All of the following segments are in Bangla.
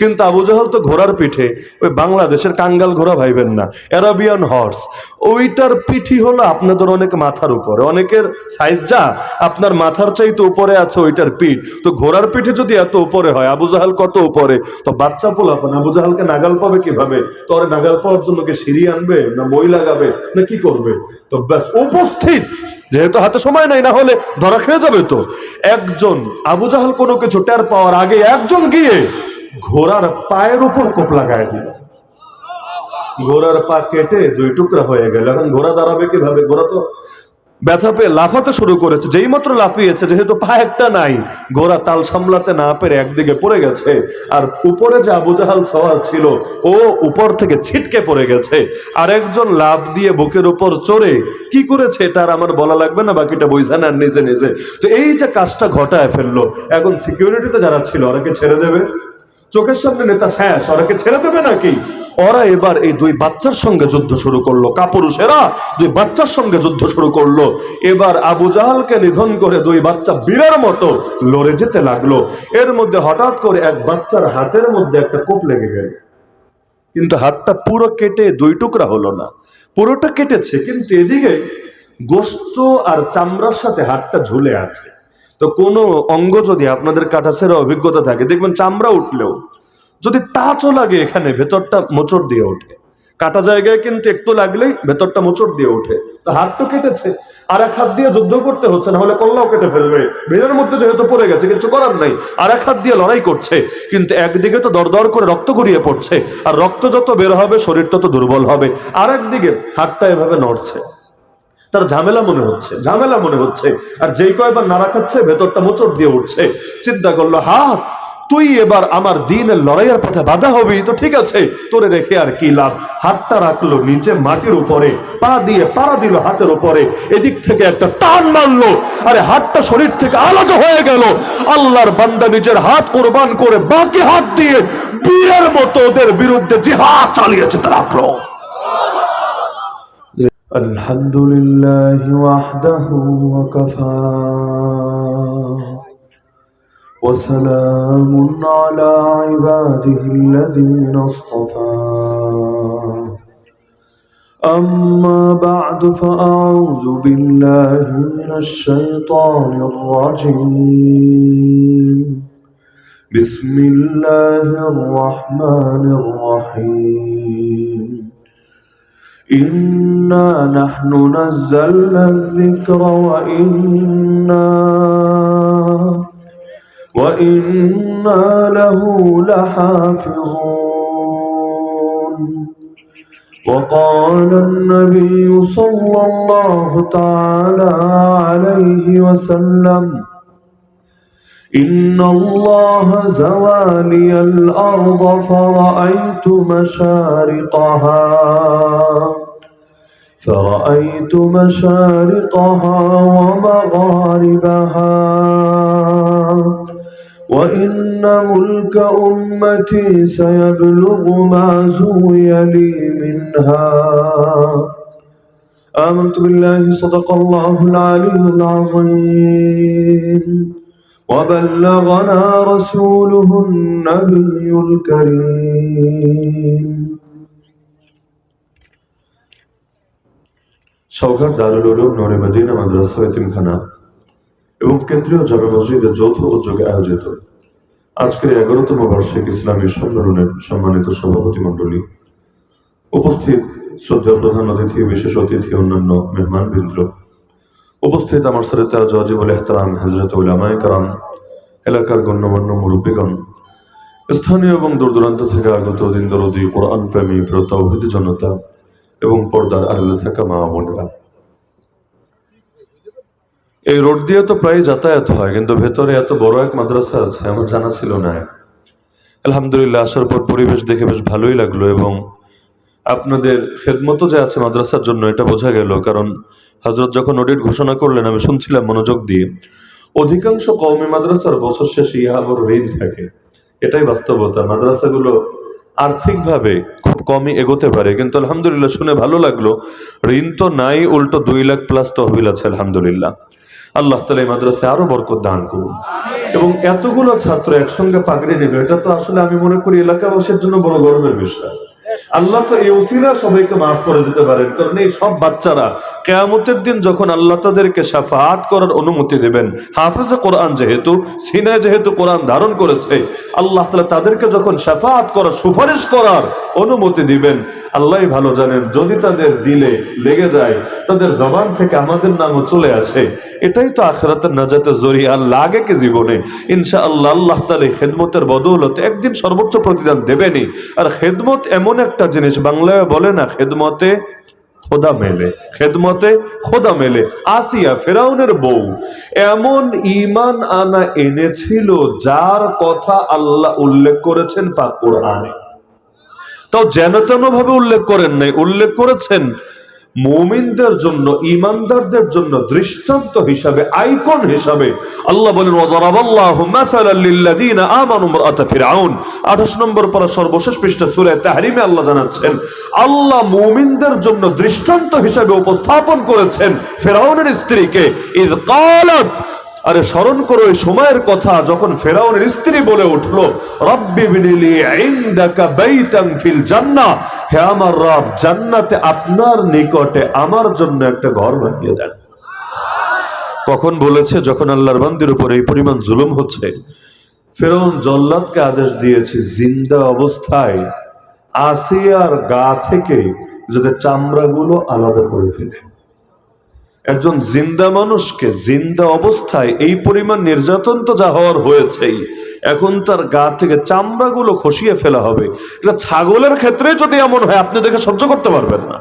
কিন্তু আবু জাহাল তো ঘোড়ার পিঠে, ওই বাংলাদেশের কাঙ্গাল ঘোড়া ভাইবেন না, অ্যারাবিয়ান হর্স, ওইটার পিঠি হলো আপনাদের অনেক মাথার উপরে, অনেকের সাইজ যা আপনার মাথার চাইতে উপরে আছে ওইটার পিঠ। তো ঘোড়ার পিঠে যদি এত উপরে হয়, আবু জাহাল কত উপরে, তো বাচ্চা পোলাপান আবু জাহালকে নাগাল পাবে কিভাবে? তো ওরে নাগাল পাওয়ার জন্য কি সিঁড়ি আনবে, না মই লাগাবে, না কি করবে? তো ব্যাস উপস্থিত, যেহেতু হাতে সময় নাই, না হলে ধরা খেয়ে যাবে। তো একজন আবু জাহাল কোনো কিছু টের পাওয়ার আগে একজন গিয়ে ঘোড়ার পায়ের উপর কোপ লাগায় দিল। ঘোড়ার পা কেটে দুই টুকরা হয়ে গেল। এখন ঘোড়া দাঁড়াবে কিভাবে? ঘোড়া তো ব্যথা পেয়ে লাফাতে শুরু করেছে। যেই মাত্র লাফিয়েছে, যেহেতু পা একটা নাই, ঘোড়া তাল সামলাতে না পেরে একদিকে পড়ে গেছে। আর উপরে যে আবু জাহাল সওয়ার ছিল, ও উপর থেকে ছিটকে পড়ে গেছে। আর একজন লাফ দিয়ে বুকের উপর চড়ে কি করেছে এটা আর আমার বলা লাগবে না, বাকিটা বুঝা নেন নিজে নিজে। তো এই যে কাজটা ঘটায় ফেললো, এখন সিকিউরিটিতে যারা ছিল ওরাকে ছেড়ে দেবে? চোখের সামনে নেতা শেষ, ওরাকে ছেড়ে দেবে নাকি? ওরা এবার এই দুই বাচ্চার সঙ্গে যুদ্ধ শুরু করলো। কাপুরুষেরা দুই বাচ্চার সঙ্গে যুদ্ধ শুরু করলো। এবার আবু জাহালকে নিধন করে দুই বাচ্চা বীরের মতো লড়ে যেতে লাগলো। এর মধ্যে হঠাৎ করে এক বাচ্চার হাতের মধ্যে একটা কোপ লেগে গেল, কিন্তু হাতটা পুরো কেটে দুই টুকরা হলো না, পুরোটা কেটেছে, কিন্তু এদিকে গোশত আর চামড়ার সাথে হাতটা ঝুলে আছে। তো কোনো অঙ্গ যদি আপনাদের কাটাছেড়া অভিজ্ঞতা থাকে, দেখবেন চামড়া উঠলেও যদি টাচও লাগে এখানে, ভেতরটা মোচড় দিয়ে ওঠে। কাটা জায়গায় কিন্তু একটু লাগলেই ভেতরটা মোচড় দিয়ে ওঠে। তো হাত তো কেটেছে, আর এক হাত দিয়ে যুদ্ধ করতে হচ্ছে, না হলে কল্লাও কেটে ফেলবে। ভিড়ের মধ্যে যেহেতু পড়ে গেছে, কিছু করার নাই, আর এক হাত দিয়ে লড়াই করছে। কিন্তু একদিকে তো দরদর করে রক্ত গড়িয়ে পড়ছে, আর রক্ত যত বের হবে শরীর তত দুর্বল হবে। আর একদিকে হাতটা এভাবে নড়ছে, তার ঝামেলা মনে হচ্ছে, ঝামেলা মনে হচ্ছে। আর যেই কয়বার নাড়া খাচ্ছে, ভেতরটা মোচড় দিয়ে উঠছে। চিন্তা করলো, হাত তুই এবার আমার দিনের লড়াইয়ের পথে বাধা হবি, তো ঠিক আছে, তোরে রেখে আর কি লাভ। হাতটা রাখলো নিচে মাটির উপরে, পা দিয়ে পাড়া দিল হাতের উপরে, এদিক থেকে একটা টান মারলো, আরে হাতটা শরীর থেকে আলাদা হয়ে গেল। আল্লাহর বান্দা নিজের হাত কোরবান করে বাকি হাত দিয়ে বীরের মতো ওদের বিরুদ্ধে জিহাদ চালিয়েছে তারা। الحمد لله وحده وكفى وسلام على عباده الذين اصطفى أما بعد فأعوذ بالله من الشيطان الرجيم بسم الله الرحمن الرحيم إنا نحن نزلنا الذكر وإنا له لحافظون وقال النبي صلى الله تعالى عليه وسلم إن الله زوى لي الأرض فرأيت مشارقها ومغاربها وإن ملك أمتي سيبلغ ما زوي لي منها آمنت بالله صدق الله العلي العظيم وبلغنا رسوله النبي الكريم সৌঘাট দারুল উলুম নূরে মদিনা মাদ্রাসা এতিমখানা এবং কেন্দ্রীয় জামে মসজিদের যৌথ উদ্যোগে আয়োজিত আজকের 11তম বার্ষিক ইসলামী সম্মেলনের সম্মানিত সভাপতি মণ্ডলী, উপস্থিত শ্রদ্ধেয় প্রধান অতিথি, বিশেষ অতিথি, অন্যান্য মেহমানবৃন্দ, উপস্থিত আমার সাথে ওয়াজিবুল ইহতারাম হযরত উলামায়ে কেরাম, এলাকার গণ্যমান্য মুরব্বীগণ, স্থানীয় এবং দূর দূরান্ত থেকে আগত দিন দরদি কোরআন প্রেমী প্রিয় তাওহীদ জনতা এবং পর্দার আড়ালে থাকা মা বোনেরা, এই রোড দিয়ে তো প্রায় যাতায়াত হয়, কিন্তু ভেতরে এত বড় এক মাদ্রাসা আছে আমার জানা ছিল না। আলহামদুলিল্লাহ, আসার পর পরিবেশ দেখে বেশ ভালোই লাগলো এবং আপনাদের খেদমতও যে আছে মাদ্রাসার জন্য এটা বোঝা গেল। কারণ হযরত যখন অডিট ঘোষণা করলেন, আমি শুনছিলাম মনোযোগ দিয়ে, অধিকাংশ কওমি মাদ্রাসার বছর শেষে ইয়াবর ঋণ থাকে। এটাই বাস্তবতা, মাদ্রাসাগুলো আর্থিকভাবে খুব কমই এগোতে পারে, কিন্তু আলহামদুলিল্লাহ শুনে ভালো লাগলো ঋণ তো নাই, উল্টো 2 লাখ প্লাস তহবিল আছে আলহামদুলিল্লাহ। আল্লাহ তাআলা এই মাদ্রাসায় আরো বরকত দান করুন। এবং এতগুলো ছাত্র একসঙ্গে পাগড়ি নেবে, এটা তো আসলে আমি মনে করি এলাকাবাসীর জন্য বড় গর্বের বিষয়। আল্লাহ তো এই উসিলা সবাইকে মাফ করে দিতে পারেন, কারণ এই সব বাচ্চারা কিয়ামতের দিন যখন আল্লাহ তাদেরকে শাফাআত করার অনুমতি দেবেন, হাফেজে কোরআন যেহেতু, সিনায় যেহেতু কোরআন ধারণ করেছে, আল্লাহ তাআলা তাদেরকে যখন শাফাআত করার, সুপারিশ করার অনুমতি দিবেন, আল্লাহই ভালো জানেন। যদি তাদের দিলে লেগে যায়, তাদের জবান থেকে আমাদের নামও চলে আসে, এটাই তো আখিরাতের নাজাতের জরিয়া। লাগে কি জীবনে ইনশাআল্লাহ আল্লাহ তাআলা খেদমতের বদৌলতে একদিন সর্বোচ্চ প্রতিদান দেবেনই। আর খেদমত এমন একটা জিনিস, বাংলায় বলে না, খেদমতে খোদা মেলে, খেদমতে খোদা মেলে। আসিয়া ফেরাউনের বউ এমন ঈমান আনা এনেছিল যার কথা আল্লাহ উল্লেখ করেছেন পাক কোরআনে। তাও যেন তেন ভাবে উল্লেখ করেন নাই, উল্লেখ করেছেন মুমিনদের জন্য, ঈমানদারদের জন্য দৃষ্টান্ত হিসাবে, আইকন হিসাবে। আল্লাহ বলেন ওয়াদারাবাল্লাহু মাসালাল লিল্লাযিনা আমানু ইমরাআত ফিরআউন। 28 নম্বর পারা সর্বশেষ পৃষ্ঠা সূরা তাহরিমে আল্লাহ জানাচ্ছেন, আল্লাহ মুমিনদের জন্য দৃষ্টান্ত হিসাবে উপস্থাপন করেছেন ফিরআউনের স্ত্রীকে। ইয ক্বালাত, আরে স্মরণ করো এই সময়ের কথা যখন ফেরাউনের স্ত্রী বলে উঠলো, রব্বি বিনিলি ইনদাকা বাইতান ফিল জান্নাহ, হে আমার রব, জান্নাতে আপনার নিকটে আমার জন্য একটা ঘর বানিয়ে দেন। কখন বলেছে? যখন আল্লাহর বান্দির উপর এই পরিমাণ জুলুম হচ্ছে। ফেরাউন জল্লাদকে আদেশ দিয়েছে জিন্দা অবস্থায় আসিয়ার গা থেকে যাতে চামড়াগুলো আলাদা করে ফেলে। একজন জিন্দা মানুষকে জিন্দা অবস্থায় এই পরিমাণ নির্যাতন তো যা হওয়ার হয়েছেই, এখন তার গা থেকে চামড়াগুলো খসিয়ে ফেলা হবে। এটা ছাগলের ক্ষেত্রে যদি এমন হয়, আপনি দেখে সহ্য করতে পারবেন না,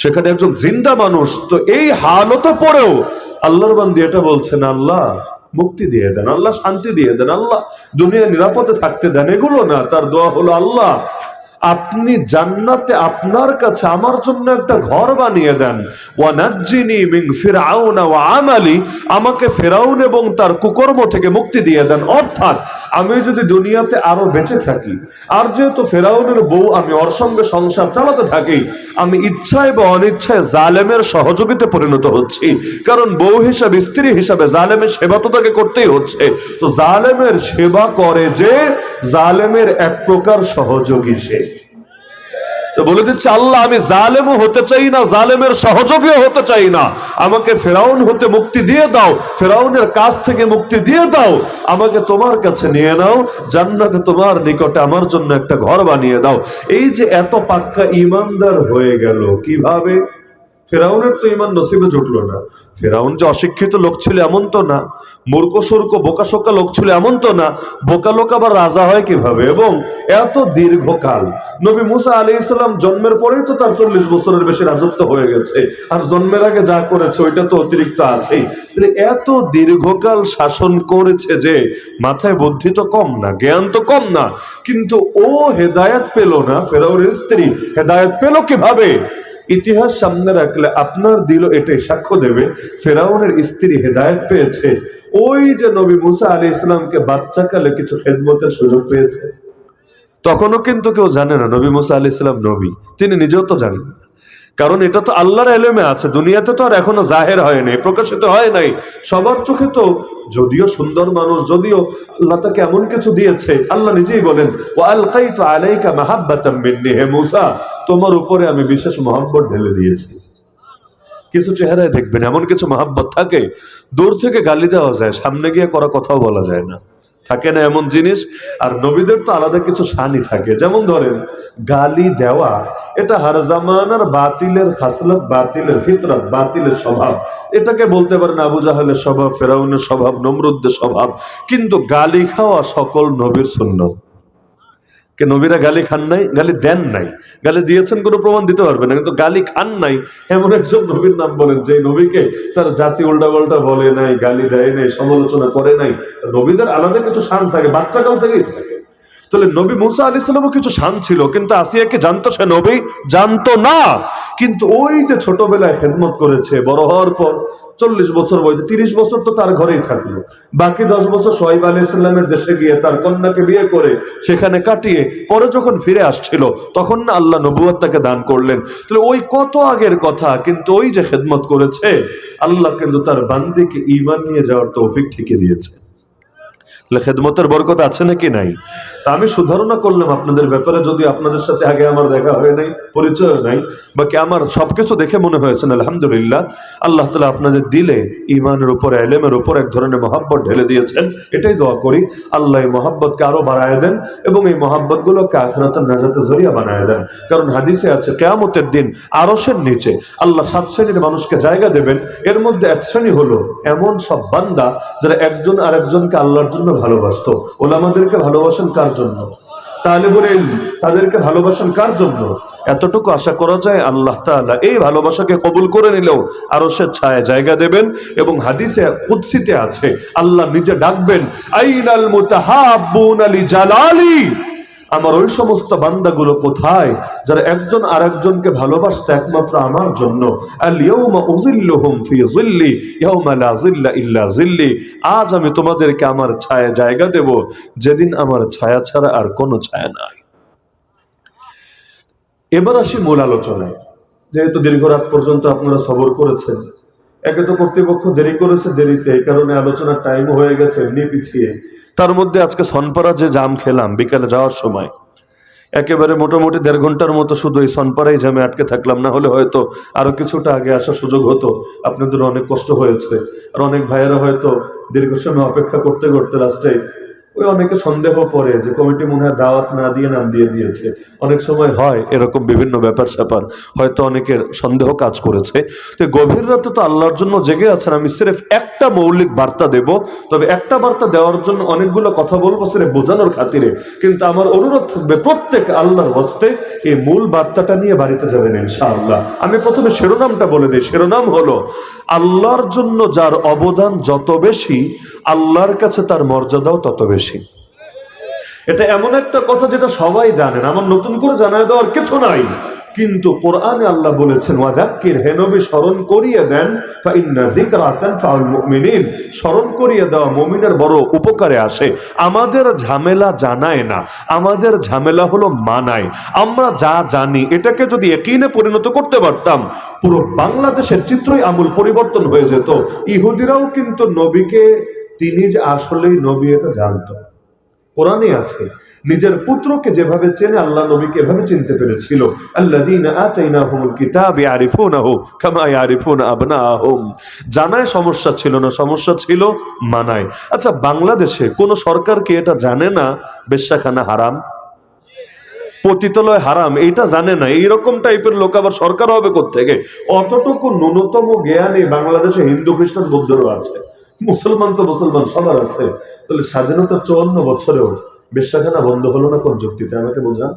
সেখানে একজন জিন্দা মানুষ। তো এই হালতে পড়েও আল্লাহর বান্দী এটা বলছেন, আল্লাহ মুক্তি দিয়ে দেন, আল্লাহ শান্তি দিয়ে দেন, আল্লাহ দুনিয়া নিরাপদে থাকতে দেন। এগুলো না, তার দোয়া হলো, আল্লাহ আপনি জান্নাতে আপনার কাছে আমার জন্য একটা ঘর বানিয়ে দেন। ওয়ানাজ্জিনি মিন ফিরআউনা ওয়া আমালি, আমাকে ফেরাউন এবং তার কুকর্ম থেকে মুক্তি দিয়ে দেন। অর্থাৎ আমি যদি দুনিয়াতে আরো বেঁচে থাকি, আর যেহেতু ফেরাউনের বউ, আমি ওর সঙ্গে সংসার চালাতে থাকি, আমি ইচ্ছায় বা অনিচ্ছায় জালেমের সহযোগিতে পরিণত হচ্ছি। কারণ বউ হিসাবে, স্ত্রী হিসাবে জালেমের সেবা তো তাকে করতেই হচ্ছে। তো জালেমের সেবা করে যে, জালেমের এক প্রকার সহযোগী সে। তো বলে দিচ্ছে, আল্লাহ আমি জালেমও হতে চাই না, জালেমের সহযোগীও হতে চাই না, আমাকে ফেরাউন হতে মুক্তি দিয়ে দাও, ফেরাউনের কাছ থেকে মুক্তি দিয়ে দাও, আমাকে তোমার কাছে নিয়ে নাও, জান্নাতে তোমার নিকটে আমার জন্য একটা ঘর বানিয়ে দাও। এই যে এত পাক্কা ঈমানদার হয়ে গেল কিভাবে? ফেরাউনের তো ঈমান নসিবে জুটলো না। ফেরাউন যে অশিক্ষিত লোক ছিল এমন তো না, মূর্খ সূর্খ বোকাশোকা লোক ছিল এমন তো না। বোকা লোক আবার রাজা হয় কিভাবে? এবং এত দীর্ঘকাল, নবী মুসা আলাইহিস সালাম জন্মের পরেই তো তার 40 বছরের বেশি রাজত্ব হয়ে গেছে, আর জন্মের আগে যা করেছে ওইটা তো অতিরিক্ত আছেই। এত দীর্ঘকাল শাসন করেছে যে মাথায় বুদ্ধি তো কম না, জ্ঞান তো কম না, কিন্তু ও হেদায়েত পেল না। ফেরাউনের স্ত্রী হেদায়েত পেল কিভাবে? ইতিহাস সামনে রাখলে আপনার দিল এটাই সাক্ষ্য দেবে, ফেরাউনের স্ত্রী হেদায়েত পেয়েছে ওই যে নবী মুসা আলাইহিস সালামকে বাচ্চাকালে কিছু খেদমতের সুযোগ পেয়েছে। তখনও কিন্তু কেউ জানে না নবী মুসা আলাইহিস সালাম নবী, তিনি নিজেও তো জানেন না। কারণ এটা তো আল্লাহর ইলমে আছে, দুনিয়াতে তো আর এখনো জাহের হয় নাই, প্রকাশিত হয় নাই। সবার চোখে তো যদিও সুন্দর মানুষ, যদিও আল্লাহ তাকে এমন কিছু দিয়েছে, আল্লাহ নিজেই বলেন ওয়া আলকাইতু আলাইকা মাহাব্বাতাম মিন্নি, হে মুসা তোমার উপরে আমি বিশেষ মহব্বত ঢেলে দিয়েছি। কিছু চেহারায় দেখবেন এমন কিছু মহব্বত থাকে, দূর থেকে গালি দেওয়া যায়, সামনে গিয়ে করা কথাও বলা যায় না, থাকে না এমন জিনিস? আর নবীদের তো আলাদা কিছু শানই থাকে। যেমন ধরেন গালি দেওয়া, এটা হার জামানার বাতিলের খাসলত, বাতিলের ফিতরত, বাতিলের স্বভাব। এটাকে বলতে পারেন আবু জাহেলের স্বভাব, ফেরাউনের স্বভাব, নমরুদের স্বভাব। কিন্তু গালি খাওয়া সকল নবীর সুন্নত। কে নবীরা গালি খান নাই? গালি দেন নাই। গালি দিয়েছেন কোনো প্রমাণ দিতে পারবে না, কিন্তু গালি খান নাই এমন একজন নবীর নাম বলেন যে নবীকে তার জাতি উল্টা পাল্টা বলে নাই, গালি দেয় নাই, সমালোচনা করে নাই। নবীদের আলাদা কিছু শান থাকে, বাচ্চাকাল থেকেই থাকে। তাহলে নবী মুসা আলাইহিস সালামও কিছু শান ছিল, কিন্তু আসিয়াকে জানতো সে নবী? জানতো না। কিন্তু ওই যে ছোটবেলায় খেদমত করেছে, বড় হওয়ার পর 40 বছর বয়সে 30 বছর তো তার ঘরেই থাকলো, বাকি 10 বছর সোহাইব আলাইহিস সালামের দেশে গিয়ে তার কন্যাকে বিয়ে করে সেখানে কাটিয়ে পরে যখন ফিরে আসছিল তখন না আল্লাহ নবুয়ত তাকে দান করলেন। তাহলে ওই কত আগের কথা, কিন্তু ওই যে খেদমত করেছে আল্লাহ কিন্তু তার বান্দিকে ঈমান নিয়ে যাওয়ার তৌফিক ঠিকই দিয়েছে। খেদমতের বরকত আছে নাকি নাই? তা আমি সুধারণা করলাম আপনাদের ব্যাপারে, যদি আপনাদের সাথে আগে আমার দেখা হয় নাই, পরিচয় নাই, বাকি আমার সবকিছু দেখে মনে হয়েছে আলহামদুলিল্লাহ আল্লাহ তাআলা আপনাদের দিলে ঈমানের উপর, ইলমের উপর এক ধরনের মহব্বত ঢেলে দিয়েছেন। এটাই দোয়া করি আল্লাহ এই মহব্বতকে আরো বাড়ায় দেন এবং এই মহব্বতগুলোকে আখিরাতের নাজাতের জরিয়া বানায় দেন। কারণ হাদিসে আছে কিয়ামতের দিন আরশের নিচে আল্লাহ 7 শ্রেণীর মানুষকে জায়গা দেবেন। এর মধ্যে এক শ্রেণী হলো এমন সব বান্দা যারা একজন আরেকজনকে আল্লাহর জন্য ভালোবাসতো। ওলামাদেরকে ভালোবাসেন কার জন্য? তালেবুল ইলম তাদেরকে ভালোবাসেন কার জন্য? এতটুকু আশা করা যায় আল্লাহ তাআলা এই ভালোবাসাকে কবুল করে নিলেও আরশের ছায়ায় জায়গা দেবেন। এবং হাদিসে কুদসিতে আছে আল্লাহ নিজে ডাকবেন, আইনাল মুতাহাব্বুনা লিজালালি, আমার ওই সমস্ত বান্দাগুলো কোথায় যারা একজন আরেকজনকে ভালোবাসতে একমাত্র আমার জন্য। আল ইয়াউমা উযিল্লুহুম ফি যিল্লি ইয়াউমা লা যিল্লা ইল্লা যিল্লি, আজ আমি তোমাদেরকে আমার ছায়ায় জায়গা দেব যেদিন আমার ছায়া ছাড়া আর কোনো ছায়া নাই। এবার আসি মূল আলোচনায়। যেহেতু দীর্ঘ রাত পর্যন্ত আপনারা সবর করেছেন, একে তো কর্তৃপক্ষ দেরি করেছে, দেরিতে এই কারণে আলোচনার টাইম হয়ে গেছে এমনি পিছিয়ে। তার মধ্যে আজকে সনপাড়া যে জাম খেলাম বিকালে যাওয়ার সময়, একেবারে মোটামুটি 1.5 ঘন্টার মতো শুধু এই সনপাড়াই জামে আটকে থাকলাম, না হলে হয়তো আরো কিছুটা আগে আসার সুযোগ হতো। আপনাদের অনেক কষ্ট হয়েছে, আর অনেক ভাইয়েরা হয়তো দীর্ঘ সময় অপেক্ষা করতে করতে লাস্টে ওই অনেকে সন্দেহ পড়ে যে কমিটি মনে হয় দাওয়াত না দিয়ে নাম দিয়ে দিয়েছে। অনেক সময় হয় এরকম বিভিন্ন ব্যাপার স্যাপার, হয়তো অনেকের সন্দেহ কাজ করেছে। তো গভীর রাতে তো আল্লাহর জন্য জেগে আছেন। আমি সিরেফ একটা মৌলিক বার্তা দেব, তবে একটা বার্তা দেওয়ার জন্য অনেকগুলো কথা বলবো সিরেফ বোঝানোর খাতিরে। কিন্তু আমার অনুরোধ থাকবে প্রত্যেক আল্লাহর হস্তে এই মূল বার্তাটা নিয়ে বাড়িতে যাবেন ইনশাআল্লাহ। আমি প্রথমে শিরোনামটা বলে দিই। শিরোনাম হলো আল্লাহর জন্য যার অবদান যত বেশি, আল্লাহর কাছে তার মর্যাদাও তত বেশি। এটা এমন একটা কথা যেটা সবাই জানেন, আমার নতুন করে জানায় দেওয়ার কিছু নাই। কিন্তু কোরআনে আল্লাহ বলেছেন ওয়াযাক্কির, হে নবী স্মরণ করিয়ে দেন, ফাইন্না যিকরা তানফাউল মুমিনিন, স্মরণ করিয়ে দেওয়া মুমিনের বড় উপকারে আসে। আমাদের ঝামেলা জানায় না, আমাদের ঝামেলা হলো মানায়। আমরা যা জানি এটাকে যদি ইয়াকিনে পরিণত করতে পারতাম, পুরো বাংলাদেশের চিত্রই আমূল পরিবর্তন হয়ে যেত। ইহুদিরাও কিন্তু নবীকে, তিনি যে আসলেই নবী এটা জানতো। কোরআনে আছে নিজের পুত্রকে যেভাবে চেনে আল্লাহ নবীকে এভাবে চিনতে পেরেছিল। আল্লাযীনা আতাইনাহুমুল কিতাব ইয়ারিফুনাহু কামা ইয়ারিফুনা আবনাহুম। জানায় সমস্যা ছিল না, সমস্যা ছিল মানায়। আচ্ছা, বাংলাদেশে কোন সরকার কি এটা জানে না বেশ্যাখানা হারাম, পতিতালয় হারাম? এইটা জানে না। এইরকম টাইপের লোক আবার সরকার হবে কোত্থেকে? অতটুকু ন্যূনতম জ্ঞানে বাংলাদেশে হিন্দু খ্রিস্টান বৌদ্ধরও আছে, মুসলমান তো মুসলমান সবার আছে। তাহলে স্বাধীনতা 54 বছরেও বেশ্যাখানা বন্ধ হলো না কোন যুক্তিতে? আমাকে বোঝান।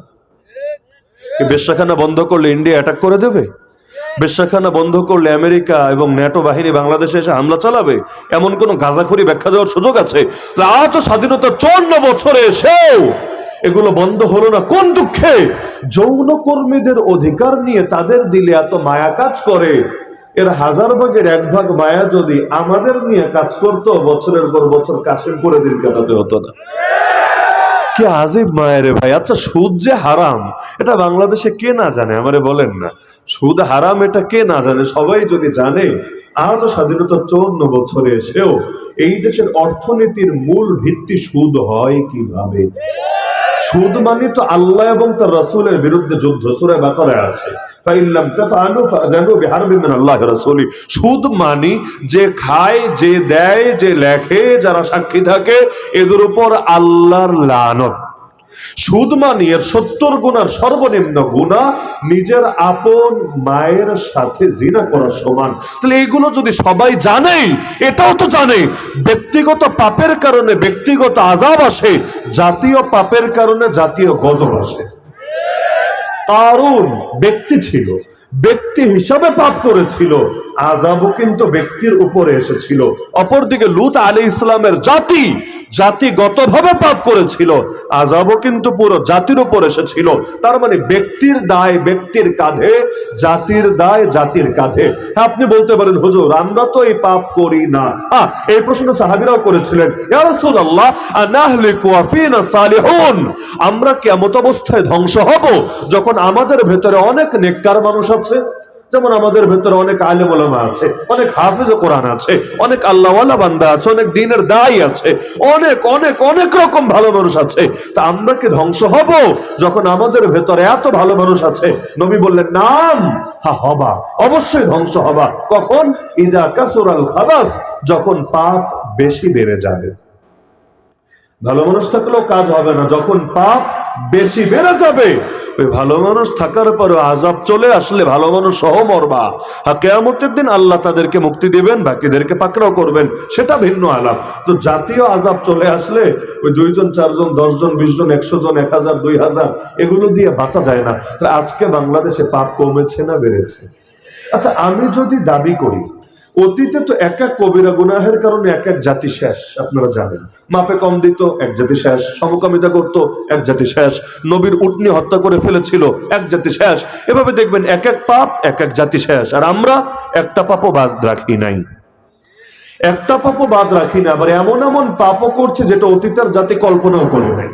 বেশ্যাখানা বন্ধ করলে ইন্ডিয়া অ্যাটাক করে দেবে? বেশ্যাখানা বন্ধ করলে আমেরিকা এবং ন্যাটো বাহিনী বাংলাদেশে এসে হামলা চালাবে? এমন কোন গাঁজাখুরি ব্যাখ্যা দেওয়ার সুযোগ আছে? আজ স্বাধীনতা 54 বছরে এসেও এগুলো বন্ধ হলো না কোন দুঃখে? যৌনকর্মীদের অধিকার নিয়ে তাদের দিলে এত মায়া কাজ করে, এর 1000 ভাগের 1 ভাগ মায়া যদি আমাদের নিয়ে কাজ করতো, বছরের পর বছর কাশিমপুরে দিন কাটাতে হতো না। কি আজীব মায়া রে ভাই। আচ্ছা, সুদ যে হারাম এটা বাংলাদেশে কে না জানে? আমারে বলেন না, সুদ হারাম এটা কে না জানে? সবাই যদি জানে, আজ স্বাধীনতা 54 বছরে এসেও এই দেশের অর্থনীতির মূল ভিত্তি সুদ হয় কিভাবে? সুদ মানে তো আল্লাহ এবং তার রাসূলের বিরুদ্ধে যুদ্ধ। সূরা বাকারায় আছে ফাইল্লাম তাফআলু ফাযানু বিহারবিন মিনাল্লাহি ওয়া রাসূলি। সুদ মানে যে খায়, যে দেয়, যে লেখে, যারা সাক্ষী থাকে, এদের উপর আল্লাহর লানত। সুদ মানে এর 70 গুনার সর্বনিম্ন গুনাহ নিজের আপন মায়ের সাথে জিনা করার সমান। তাহলে এইগুলো যদি সবাই জানে, এটাও তো জানে ব্যক্তিগত পাপের কারণে ব্যক্তিগত আযাব আসে, জাতীয় পাপের কারণে জাতীয় গজব আসে। কারণ ব্যক্তি ছিল, ব্যক্তি হিসাবে পাপ করেছিল, আযাবও কিন্তু ব্যক্তির উপরে এসেছিল। অপরদিকে লূত আলাইহিস ইসলামের জাতিগতভাবে পাপ করেছিল, আযাবও কিন্তু পুরো জাতির উপর এসেছিল। তার মানে ব্যক্তির দায় ব্যক্তির কাঁধে, জাতির দায় জাতির কাঁধে। আপনি বলতে পারেন হুজুর আমরা তো এই পাপ করি না। এই প্রশ্ন সাহাবীরাও করেছিলেন, ইয়া রাসূলুল্লাহ আনাহলিকু ওয়া ফিনা সালিহুন, আমরা কিয়ামত অবস্থায় ধ্বংস হব যখন আমাদের ভেতরে অনেক নেককার মানুষ আছে, যেমন আমাদের ভেতরে অনেক আলেম ওলামা আছে, অনেক হাফেজ কোরআন আছে, অনেক আল্লাহওয়ালা বান্দা আছে, অনেক দ্বীনের দায়ী আছে, অনেক অনেক অনেক রকম ভালো মানুষ আছে। তা আমরা কি ধ্বংস হব যখন আমাদের ভেতরে এত ভালো মানুষ আছে? নবী বললেন নাম, হ্যাঁ হবা, অবশ্যই ধ্বংস হবা। কখন? ইযা কাসুরাল খাবাস, যখন পাপ বেশি বেড়ে যাবে। ভালো মানুষ থাকলেও কাজ হবে না, যখন পাপ বেশি বেড়ে যাবে। ওই ভালো মানুষ থাকার পরও আযাব চলে আসলে ভালো মানুষ সহ মরবা। কিয়ামতের দিন আল্লাহ তাদেরকে মুক্তি দিবেন, বাকিদেরকে পাকড়াও করবেন, সেটা ভিন্ন আলাপ। তো জাতীয় আযাব চলে আসলে ওই 2 জন 4 জন 10 জন 20 জন 100 জন 1000 2000 এগুলো দিয়ে বাঁচা যায় না। তাহলে আজকে বাংলাদেশে পাপ কমেছে না বেড়েছে? আচ্ছা, আমি যদি দাবি করি অতীতে তো এক এক কবিরা গুনাহের কারণে এক এক জাতি শেষ, আপনারা জানেন, মাপে কম দিত এক জাতি শেষ, সমকামিতা করত এক জাতি শেষ, নবীর উটনি হত্যা করে ফেলেছিল এক জাতি শেষ। এভাবে দেখবেন এক এক পাপ এক এক জাতি শেষ। আর আমরা একটা পাপও বাদ রাখি নাই, একটা পাপও বাদ রাখি না। আবার এমন এমন পাপও করছে যেটা অতীতের জাতি কল্পনাও করে নাই।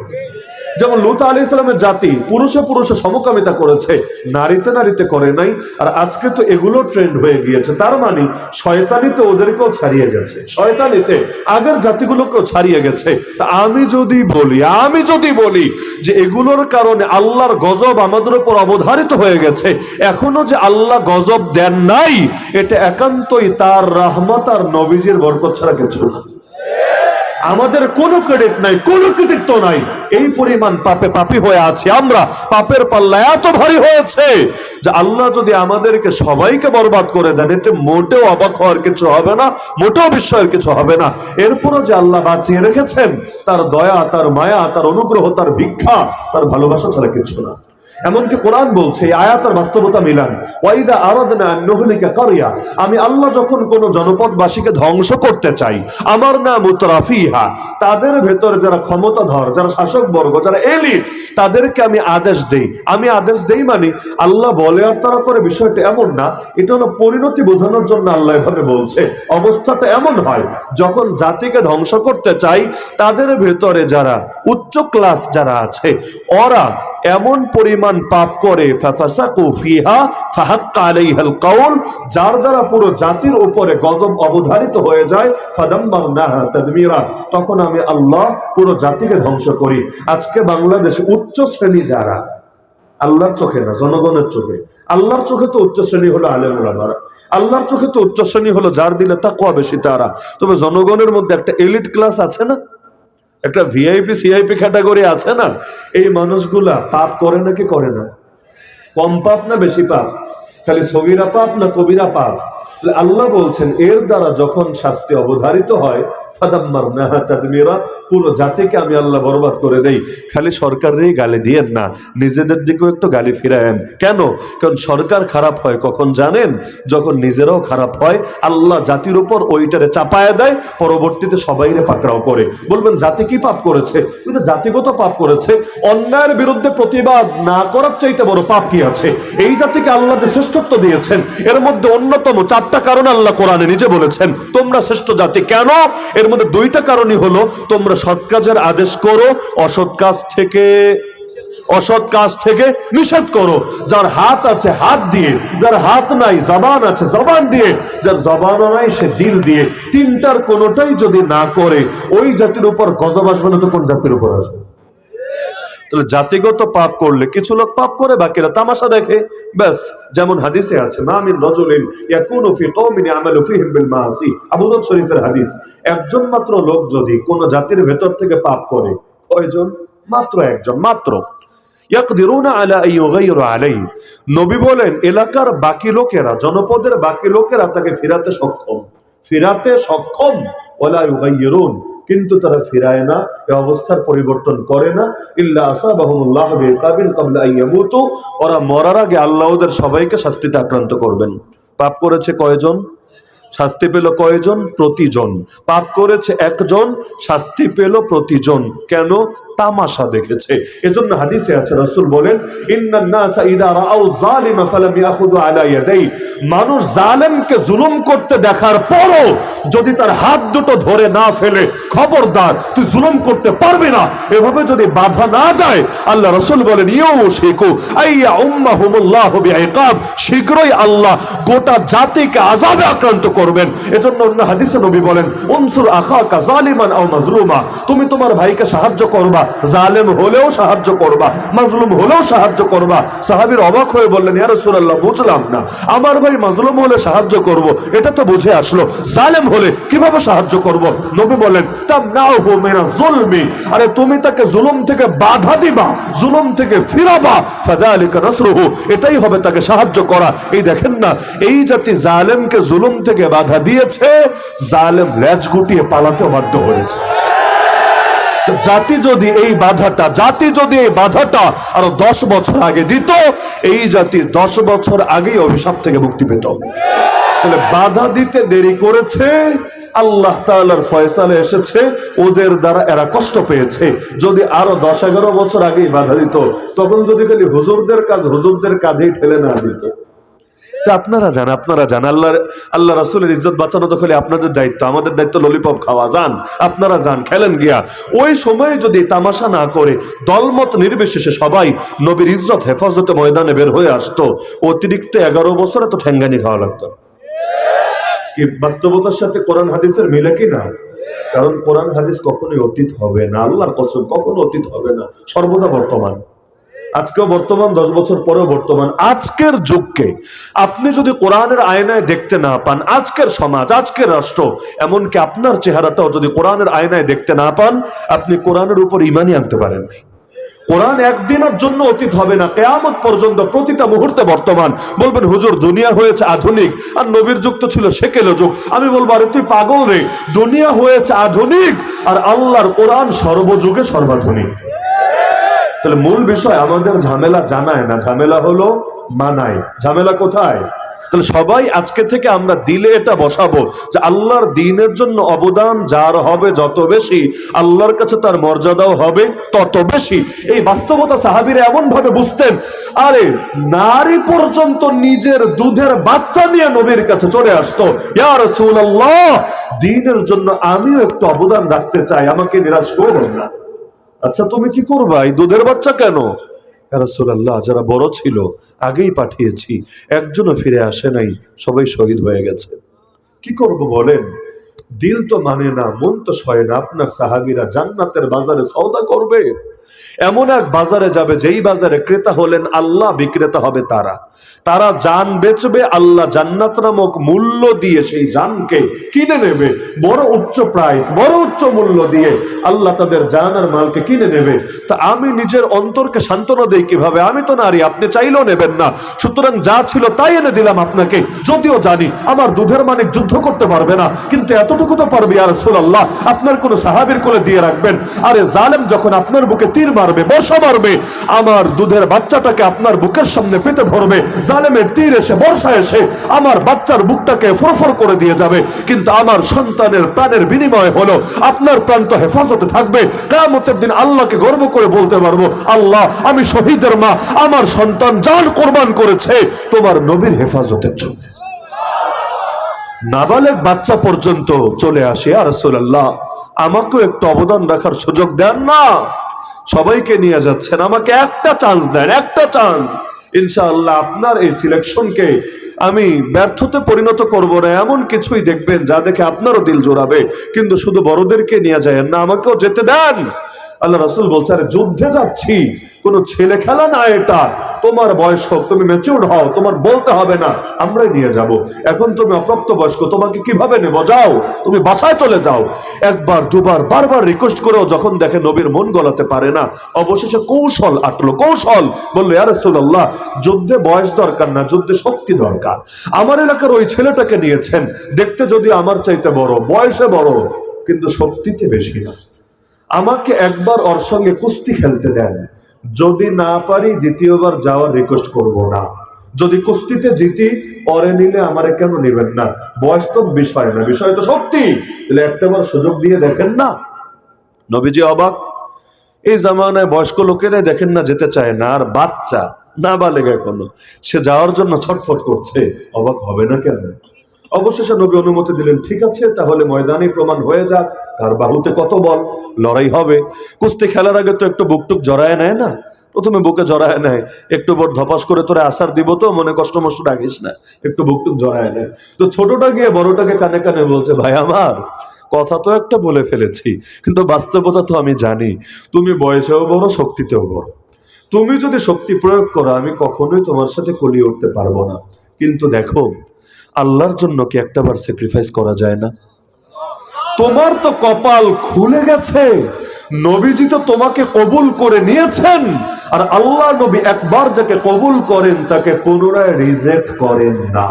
যেমন লূত আলাইহিস সালামের জাতি পুরুষে পুরুষে সমকামিতা করেছে, নারীতে নারীতে করে নাই। আর আজকে তো এগুলো ট্রেন্ড হয়ে গিয়েছে। তার মানে শয়তানিতে ওদেরকেও ছাড়িয়ে গেছে, শয়তানিতে আগের জাতিগুলোকেও ছাড়িয়ে গেছে। তা আমি যদি বলি যে এগুলোর কারণে আল্লাহর গজব আমাদের উপর অবধারিত হয়ে গেছে, এখনো যে আল্লাহ গজব দেন নাই, এটা একান্তই তার রহমত আর নবীজির বরকত ছাড়া কিছু না। আমাদের কোনো ক্রেডিট নাই, কোনো কৃতিত্ব নাই। এই পরিমাণ পাপে পাপী হয়ে আছি আমরা, পাপের পাল্লা এত ভারী হয়েছে যে আল্লাহ যদি আমাদেরকে সবাইকে বরবাদ করে দেন, এতে মোটেও অবাক হওয়ার কিছু হবে না, মোটেও বিস্ময়ের কিছু হবে না। এরপরও যে আল্লাহ বাঁচিয়ে রেখেছেন, তার দয়া, তার মায়া, তার অনুগ্রহ, তার ভিক্ষা, তার ভালোবাসা ছাড়া কিছু না। এমনকি কোরআন বলছে, এই আয়াতের বাস্তবতা মিলান, ওয়াইদা আরাদনা আন নুহলিকা কারিয়া, আমি আল্লাহ যখন কোন জনপদবাসীকে ধ্বংস করতে চাই, আমার না মুতরাফিহা, তাদের ভেতরে যারা ক্ষমতাধর, যারা শাসক বর্গ, যারা এলিট, তাদেরকে আমি আদেশ দেই মানে আল্লাহ বলে আর তারা করে, বিষয়টা এমন না। এটা হলো পরিণতি বোঝানোর জন্য আল্লাহ এভাবে বলছে। অবস্থাটা এমন হয়, যখন জাতিকে ধ্বংস করতে চাই, তাদের ভেতরে যারা উচ্চ ক্লাস যারা আছে, ওরা এমন পরিমাণ পাপ করে, ফাফাসাকু ফিহা ফাহাক্কা আলাইহাল কাউল, যার দ্বারা পুরো জাতির উপরে গজব অবধারিত হয়ে যায়, ফাদাম্মারনাহা তাদমিরা, তখন আমি আল্লাহ পুরো জাতিকে ধ্বংস করি। আজকে বাংলাদেশে উচ্চ শ্রেণী যারা, আল্লাহর চোখে না, জনগণের চোখে, আল্লাহর চোখে তো উচ্চ শ্রেণী হলো আলেম ওলামারা, আল্লাহর চোখে তো উচ্চ শ্রেণী হলো যার দিলে তাকওয়া বেশি তারা। তবে জনগণের মধ্যে একটা এলিট ক্লাস আছে না, একটা ভিআইপি সিআইপি ক্যাটাগরি আছে না, এই মানুষগুলা পাপ করে নাকি করে না? কম পাপ না বেশি পাপ? খালি সগীরা পাপ না কবিরা পাপ? আল্লাহ বলছেন এর দ্বারা যখন শাস্তি অবধারিত হয়, ফাদাম্মারনাহা তাদমিরা, পুরো জাতিকে আমি আল্লাহ বরবাদ করে দেই। খালি সরকারেরই গালি দিয়েন না, নিজেদের দিকেও একটু গালি ফিরায়েন। কেন? কারণ সরকার খারাপ হয় কখন জানেন? যখন নিজেরাও খারাপ হয়, আল্লাহ জাতির উপর ওইটারে চাপায়া দেয়, পরবর্তীতে সবাইরে পাকড়াও করে। বলবেন জাতি কি পাপ করেছে? কিন্তু জাতিগত পাপ করেছে। অন্যায়ের বিরুদ্ধে প্রতিবাদ না করার চাইতে বড় পাপ কি আছে? এই জাতিকে আল্লাহ যে শ্রেষ্ঠত্ব দিয়েছেন, এর মধ্যে অন্যতম 4টা কারণ আল্লাহ কোরআনে নিজে বলেছেন তোমরা শ্রেষ্ঠ জাতি। কেন? এর মধ্যে 2টা কারণই হলো, তোমরা সৎ কাজের আদেশ করো, অসৎ কাজ থেকে নিষেধ করো। যার হাত আছে হাত দিয়ে, যার হাত নাই জবান আছে জবান দিয়ে, যার জবানও নাই সে দিল দিয়ে। 3টার কোনোটাই যদি না করে, ওই জাতির উপর গজব আসবে না তো কোন জাতির উপর আসবে? তাহলে জাতিগত পাপ করলে কিছু লোক পাপ করে, বাকিরা তামাশা দেখে, ব্যাস। যেমন হাদিসে আছে, মা মিন রাজুলিন ইয়াকুনু ফি কওমিন ইয়ামালু ফিহিম বিল মাআসি, আবু দাউদ শরীফের হাদিস, একজন মাত্র লোক যদি কোন জাতির ভেতর থেকে পাপ করে, কয়জন? মাত্র একজন, মাত্র। ইয়াকদিরুনা আলা আন ইউগাইরু আলাইহি, নবী বলেন এলাকার বাকি লোকেরা, জনপদের বাকি লোকেরা তাকে ফিরাতে সক্ষম। ফিরাতে সক্ষম, ওয়ালা ইউগাইয়িরুন, কিন্তু তারা ফিরায় না, এই অবস্থার পরিবর্তন করে না। ইল্লা আসাবাহুমুল্লাহু বিইকাবিন ক্বাবলা আন ইয়ামুতু, ওরা মরার আগে আল্লাহ ওদের সবাইকে শাস্তিতে আক্রান্ত করবেন। পাপ করেছে কয়জন? শাস্তি পেল কয়জন? প্রতিজন। পাপ করেছে একজন, শাস্তি পেল প্রতিজন। কেন? তামাশা দেখেছে। এজন্য হাদিসে আছে, রাসূল বলেন, ইন্নান নাসা ইযা রাআউ যালিমা ফালাম ইয়াখুযু আলা ইয়াদাই, মানুষ জালেমকে জুলুম করতে দেখার পরও যদি তার হাত দুটো ধরে না ফেলে, খবরদার তুই জুলুম করতে পারবি না, এভাবে যদি বাধা না দেয়, আল্লাহ রাসূল বলেন, ইউশিকু আইয়া উম্মাহুমুল্লাহু বিইকাব, শীঘ্রই আল্লাহ গোটা জাতিকে আযাবে আক্রান্ত করবেন। এজন্য অন্য হাদিসে নবী বলেন, উনসুর আখাকা যালিমান আও মাজলুমা, তুমি তোমার ভাইকে সাহায্য করবা, জালেম হলেও সাহায্য করবা, মাজলুম হলেও সাহায্য করবা। সাহাবীর অবাক হয়ে বললেন, ইয়া রাসূলুল্লাহ, বুঝলাম না, আমার ভাই মাজলুম হলে সাহায্য করব, এটা তো বুঝে আসলো, জালেম হলে কিভাবে সাহায্য করব? নবী বলেন, তামনাউহু মিনাজ যুলমি, আরে তুমি তাকে জুলুম থেকে বাধা দিবা, জুলুম থেকে ফিরাবা, ফাযালিকা নাসরুহু, এটাই হবে তাকে সাহায্য করা। এই দেখেন না, এই জাতি জালেমকে জুলুম থেকে বাধা দিয়েছে, জালেম লেজ গুটিয়ে পালাতে বাধ্য হয়েছে। জাতি যদি এই বাধাটা আরো 10 বছর আগে দিত, এই জাতি 10 বছর আগেই অভিশাপ থেকে মুক্তি পেত। তাহলে বাধা দিতে দেরি করেছে, আল্লাহ তাআলার ফয়সালা এসেছে, ওদের দ্বারা এরা কষ্ট পেয়েছে। যদি আরো 10-11 বছর আগেই বাধা দিত, তখন যদি খালি হুজুরদের কাঁধেই ঠেলে না দিত। আপনারা যান, আল্লাহ রাসূলের ইজ্জত বাঁচানো তো খালি আপনাদের দায়িত্ব, আমাদের দায়িত্ব ললিপপ খাওয়া। যান, আপনারা যান, খেলেন গিয়া। ওই সময় যদি তামাশা না করে দলমত নির্বিশেষে সবাই নবীর ইজ্জত হেফাজতে ময়দানে বের হয়ে আসতো, অতিরিক্ত 11 বছরে তো ঠ্যাঙ্গানি খাওয়া লাগতো। কি বাস্তবতার সাথে কোরআন হাদিসের মিলে কি না? কারণ কোরআন হাদিস কখনোই অতীত হবে না, আল্লাহর কসম কখনো অতীত হবে না, সর্বদা বর্তমান। আজকেও বর্তমান, 10 বছর পরেও বর্তমান। আজকের যুগকে আপনি যদি কোরআনের আয়নায় দেখতে না পান, আজকের সমাজ, আজকের রাষ্ট্র, এমনকি আপনার চেহারাটাও যদি কোরআনের আয়নায় দেখতে না পান, আপনি কোরআনের উপর ঈমানই আনতে পারেন নাই। কোরআন একদিনের জন্য অতীত হবে না, কিয়ামত পর্যন্ত প্রতিটা মুহূর্তে বর্তমান। বলবেন, হুজুর দুনিয়া হয়েছে আধুনিক, আর নবীর যুগ তো ছিল সেকেল যুগ। আমি বলবো, আরে তুই পাগল রে, দুনিয়া হয়েছে আধুনিক, আর আল্লাহর কোরআন সর্বযুগে সর্বাধুনিক। তাহলে মূল বিষয় আমাদের ঝামেলা জানায় না, ঝামেলা হলো মানায়। ঝামেলা কোথায়? তাহলে সবাই আজকে থেকে আমরা দিলে এটা বসাবো যে আল্লাহর দ্বীনের জন্য অবদান যার হবে যত বেশি, আল্লাহর কাছে তার মর্যাদাও হবে তত বেশি। এই বাস্তবতা সাহাবীরা এমন ভাবে বুঝতেন, আরে নারী পর্যন্ত নিজের দুধের বাচ্চা নিয়ে নবীর কাছে চলে আসতো, ইয়া রাসূলুল্লাহ, দ্বীনের জন্য আমিও একটু অবদান রাখতে চাই, আমাকে নিরাশ করবেন না। আচ্ছা, তুমি কি করবা? এই দুধের বাচ্চা কেন? ইয়া রাসূলুল্লাহ, যারা বড় ছিল আগেই পাঠিয়েছি, একজনও ফিরে আসে নাই, সবাই শহীদ হয়ে গেছে। কি করব বলেন? দিল তো মানে না, মন তো সয় না। আপনার সাহাবীরা জান্নাতের বাজারে সওদা করবে, এমন এক বাজারে যাবে যেই বাজারে ক্রেতা হলেন আল্লাহ, বিক্রেতা হবে তারা জান বেচবে, আল্লাহ জান্নাত নামক মূল্য দিয়ে সেই জানকে কিনে নেবে। বড় উচ্চ প্রাইস, বড় উচ্চ মূল্য দিয়ে আল্লাহ তাদের জান আর মালকে কিনে নেবে। তা আমি নিজের অন্তরকে সান্ত্বনা দেই কিভাবে? আমি তো নারী, আপনি চাইলেও নেবেন না, সুতরাং যা ছিল তাই এনে দিলাম আপনাকে। যদিও জানি আমার দুধের মানিক যুদ্ধ করতে পারবে না, কিন্তু এতটুকু তো পারবে ইয়া রাসূলুল্লাহ, আপনার কোন সাহাবীর কোলে দিয়ে রাখবেন। আরে জালেম যখন আপনার বুকে তীর মারবে, বর্ষা মারবে, আমার দুধের বাচ্চাটাকে আপনার বুকের সামনে পেতে ধরবে, জালেমের তীর এসে, বর্ষা এসে আমার বাচ্চার বুকটাকে ফরফর করে দিয়ে যাবে, কিন্তু আমার সন্তানের প্রাণের বিনিময় হলো আপনার প্রাণ তো হেফাজতে থাকবে। কিয়ামতের দিন আল্লাহকে গর্ব করে বলতে পারবো, আল্লাহ, আমি শহীদের মা, আমার সন্তান জান কোরবান করেছে তোমার নবীর হেফাজতের জন্য। নাবালেগ বাচ্চা পর্যন্ত চলে আসে, ইয়া রাসূলুল্লাহ, আমাকেও একটু অবদান রাখার সুযোগ দেন না। সবাইকে নিয়ে যাচ্ছেন, আমাকে একটা চান্স দেন, একটা চান্স। ইনশাআল্লাহ আপনার এই সিলেকশনকে আমি ব্যর্থতে পরিণত করব না, এমন কিছুই দেখবেন যা দেখে আপনারও দিল জোড়াবে। কিন্তু শুধু বড়দেরকে নিয়ে যায় না, আমাকেও যেতে দেন। আল্লাহ রাসূল বলছে, আরে যুদ্ধে যাচ্ছি, কোনো ছেলে খেলা না এটা, তোমার বয়স হোক, তুমি ম্যাচিউরড হও, তোমার বলতে হবে না, আমরাই নিয়ে যাব। এখন তুমি অপ্রাপ্ত বয়স্ক, তোমাকে কিভাবে নেব, যাও তুমি বাসায় চলে যাও। একবার দুবার বারবার রিকোয়েস্ট করেও যখন দেখে নবীর মন গলাতে পারে না, অবশেষে কৌশল আটলো, কৌশল বললো, ইয়া রাসূলুল্লাহ, যুদ্ধে বয়স দরকার না, যুদ্ধে শক্তি দরকার। আমার এলাকার ওই ছেলেটাকে নিয়েছেন, দেখতে যদি আমার চাইতে বড়, বয়সে বড়, কিন্তু শক্তিতে বেশি না। আমাকে একবার ওর সঙ্গে কুস্তি খেলতে দেন, যদি না পারি দ্বিতীয়বার যাওয়ার রিকোয়েস্ট করব না। যদি কুস্তিতে জিতি, পরে নিলে আমারে কেন নেবেন না? বয়স তো বিষয় না, বিষয় তো শক্তি। তাহলে একটাবার সুযোগ দিয়ে দেখেন না। নবীজি অবাক। এই জামানায় বয়স্ক লোকেরা দেখেন না যেতে চায় না, আর বাচ্চা না বালেগ এখনো সে যাওয়ার জন্য ছটফট করছে, অবাক হবে না কেন? অবশেষে নবী অনুমতি দিলেন, ঠিক আছে তাহলে ময়দানে প্রমাণ হয়ে যাক কার বাহুতে কত বল, লড়াই হবে। কুস্তি খেলার আগে তো একটু বুকটুক জড়ায় নেয় না? প্রথমে বুকে জড়ায় নেয়, একটু বড় ধপাস করে তোরে আসার দিব তো, মনে কষ্ট মষ্ট রাখিস না, একটু বুকটুক জড়ায় নেয়। তো ছোটটা গিয়ে বড়টাকে কানে কানে বলছে, ভাই আমার কথা তো একটা বলে ফেলেছি, কিন্তু বাস্তবতা তো আমি জানি, তুমি বয়সেও বড়, শক্তিতেও বড়। তুমি যদি শক্তি প্রয়োগ করো, আমি কখনোই তোমার সাথে কলিয়ে উঠতে পারবো না। কিন্তু দেখো, আল্লাহর জন্য কি একটাবার স্যাক্রিফাইস করা যায় না? তোমার তো কপাল খুলে গেছে, নবীজি তো তোমাকে কবুল করে নিয়েছেন, আর আল্লাহ নবী একবার যাকে কবুল করেন তাকে পুনরায় রিজেক্ট করেন না।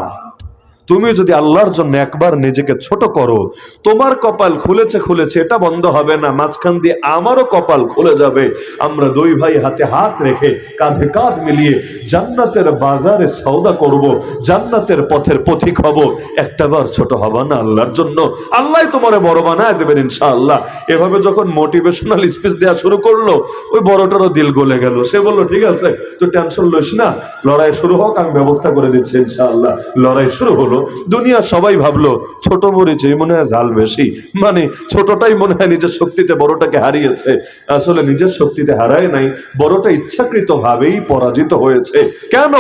তুমি যদি আল্লাহর জন্য একবার নিজেকে ছোট করো, তোমার কপাল খুলেছে খুলেছে, এটা বন্ধ হবে না, মাঝখান দিয়ে আমারও কপাল খুলে যাবে। আমরা দুই ভাই হাতে হাত রেখে কাঁধে কাঁধ মিলিয়ে জান্নাতের বাজারে সওদা করব, জান্নাতের পথের পথিক হব। একটাবার ছোট হবা না আল্লাহর জন্য, আল্লাহ তোমারে বড় বানায় দেবেন ইনশাআল্লাহ। এভাবে যখন মোটিভেশনাল স্পিচ দেওয়া শুরু করলো, ওই বড়টারও দিল গলে গেল। সে বললো, ঠিক আছে তো টেনশন লইস না, লড়াই শুরু হোক, আমি ব্যবস্থা করে দিচ্ছি ইনশাআল্লাহ। লড়াই শুরু হলো। দুনিয়া সবাই ভাবলো ছোট মরিচে মনে হয় ঝাল বেশি, মানে ছোটটাই মনে হয় নিজের শক্তিতে বড়টাকে হারিয়েছে। আসলে নিজের শক্তিতে হারায় নাই, বড়টা ইচ্ছাকৃত ভাবেই পরাজিত হয়েছে। কেন?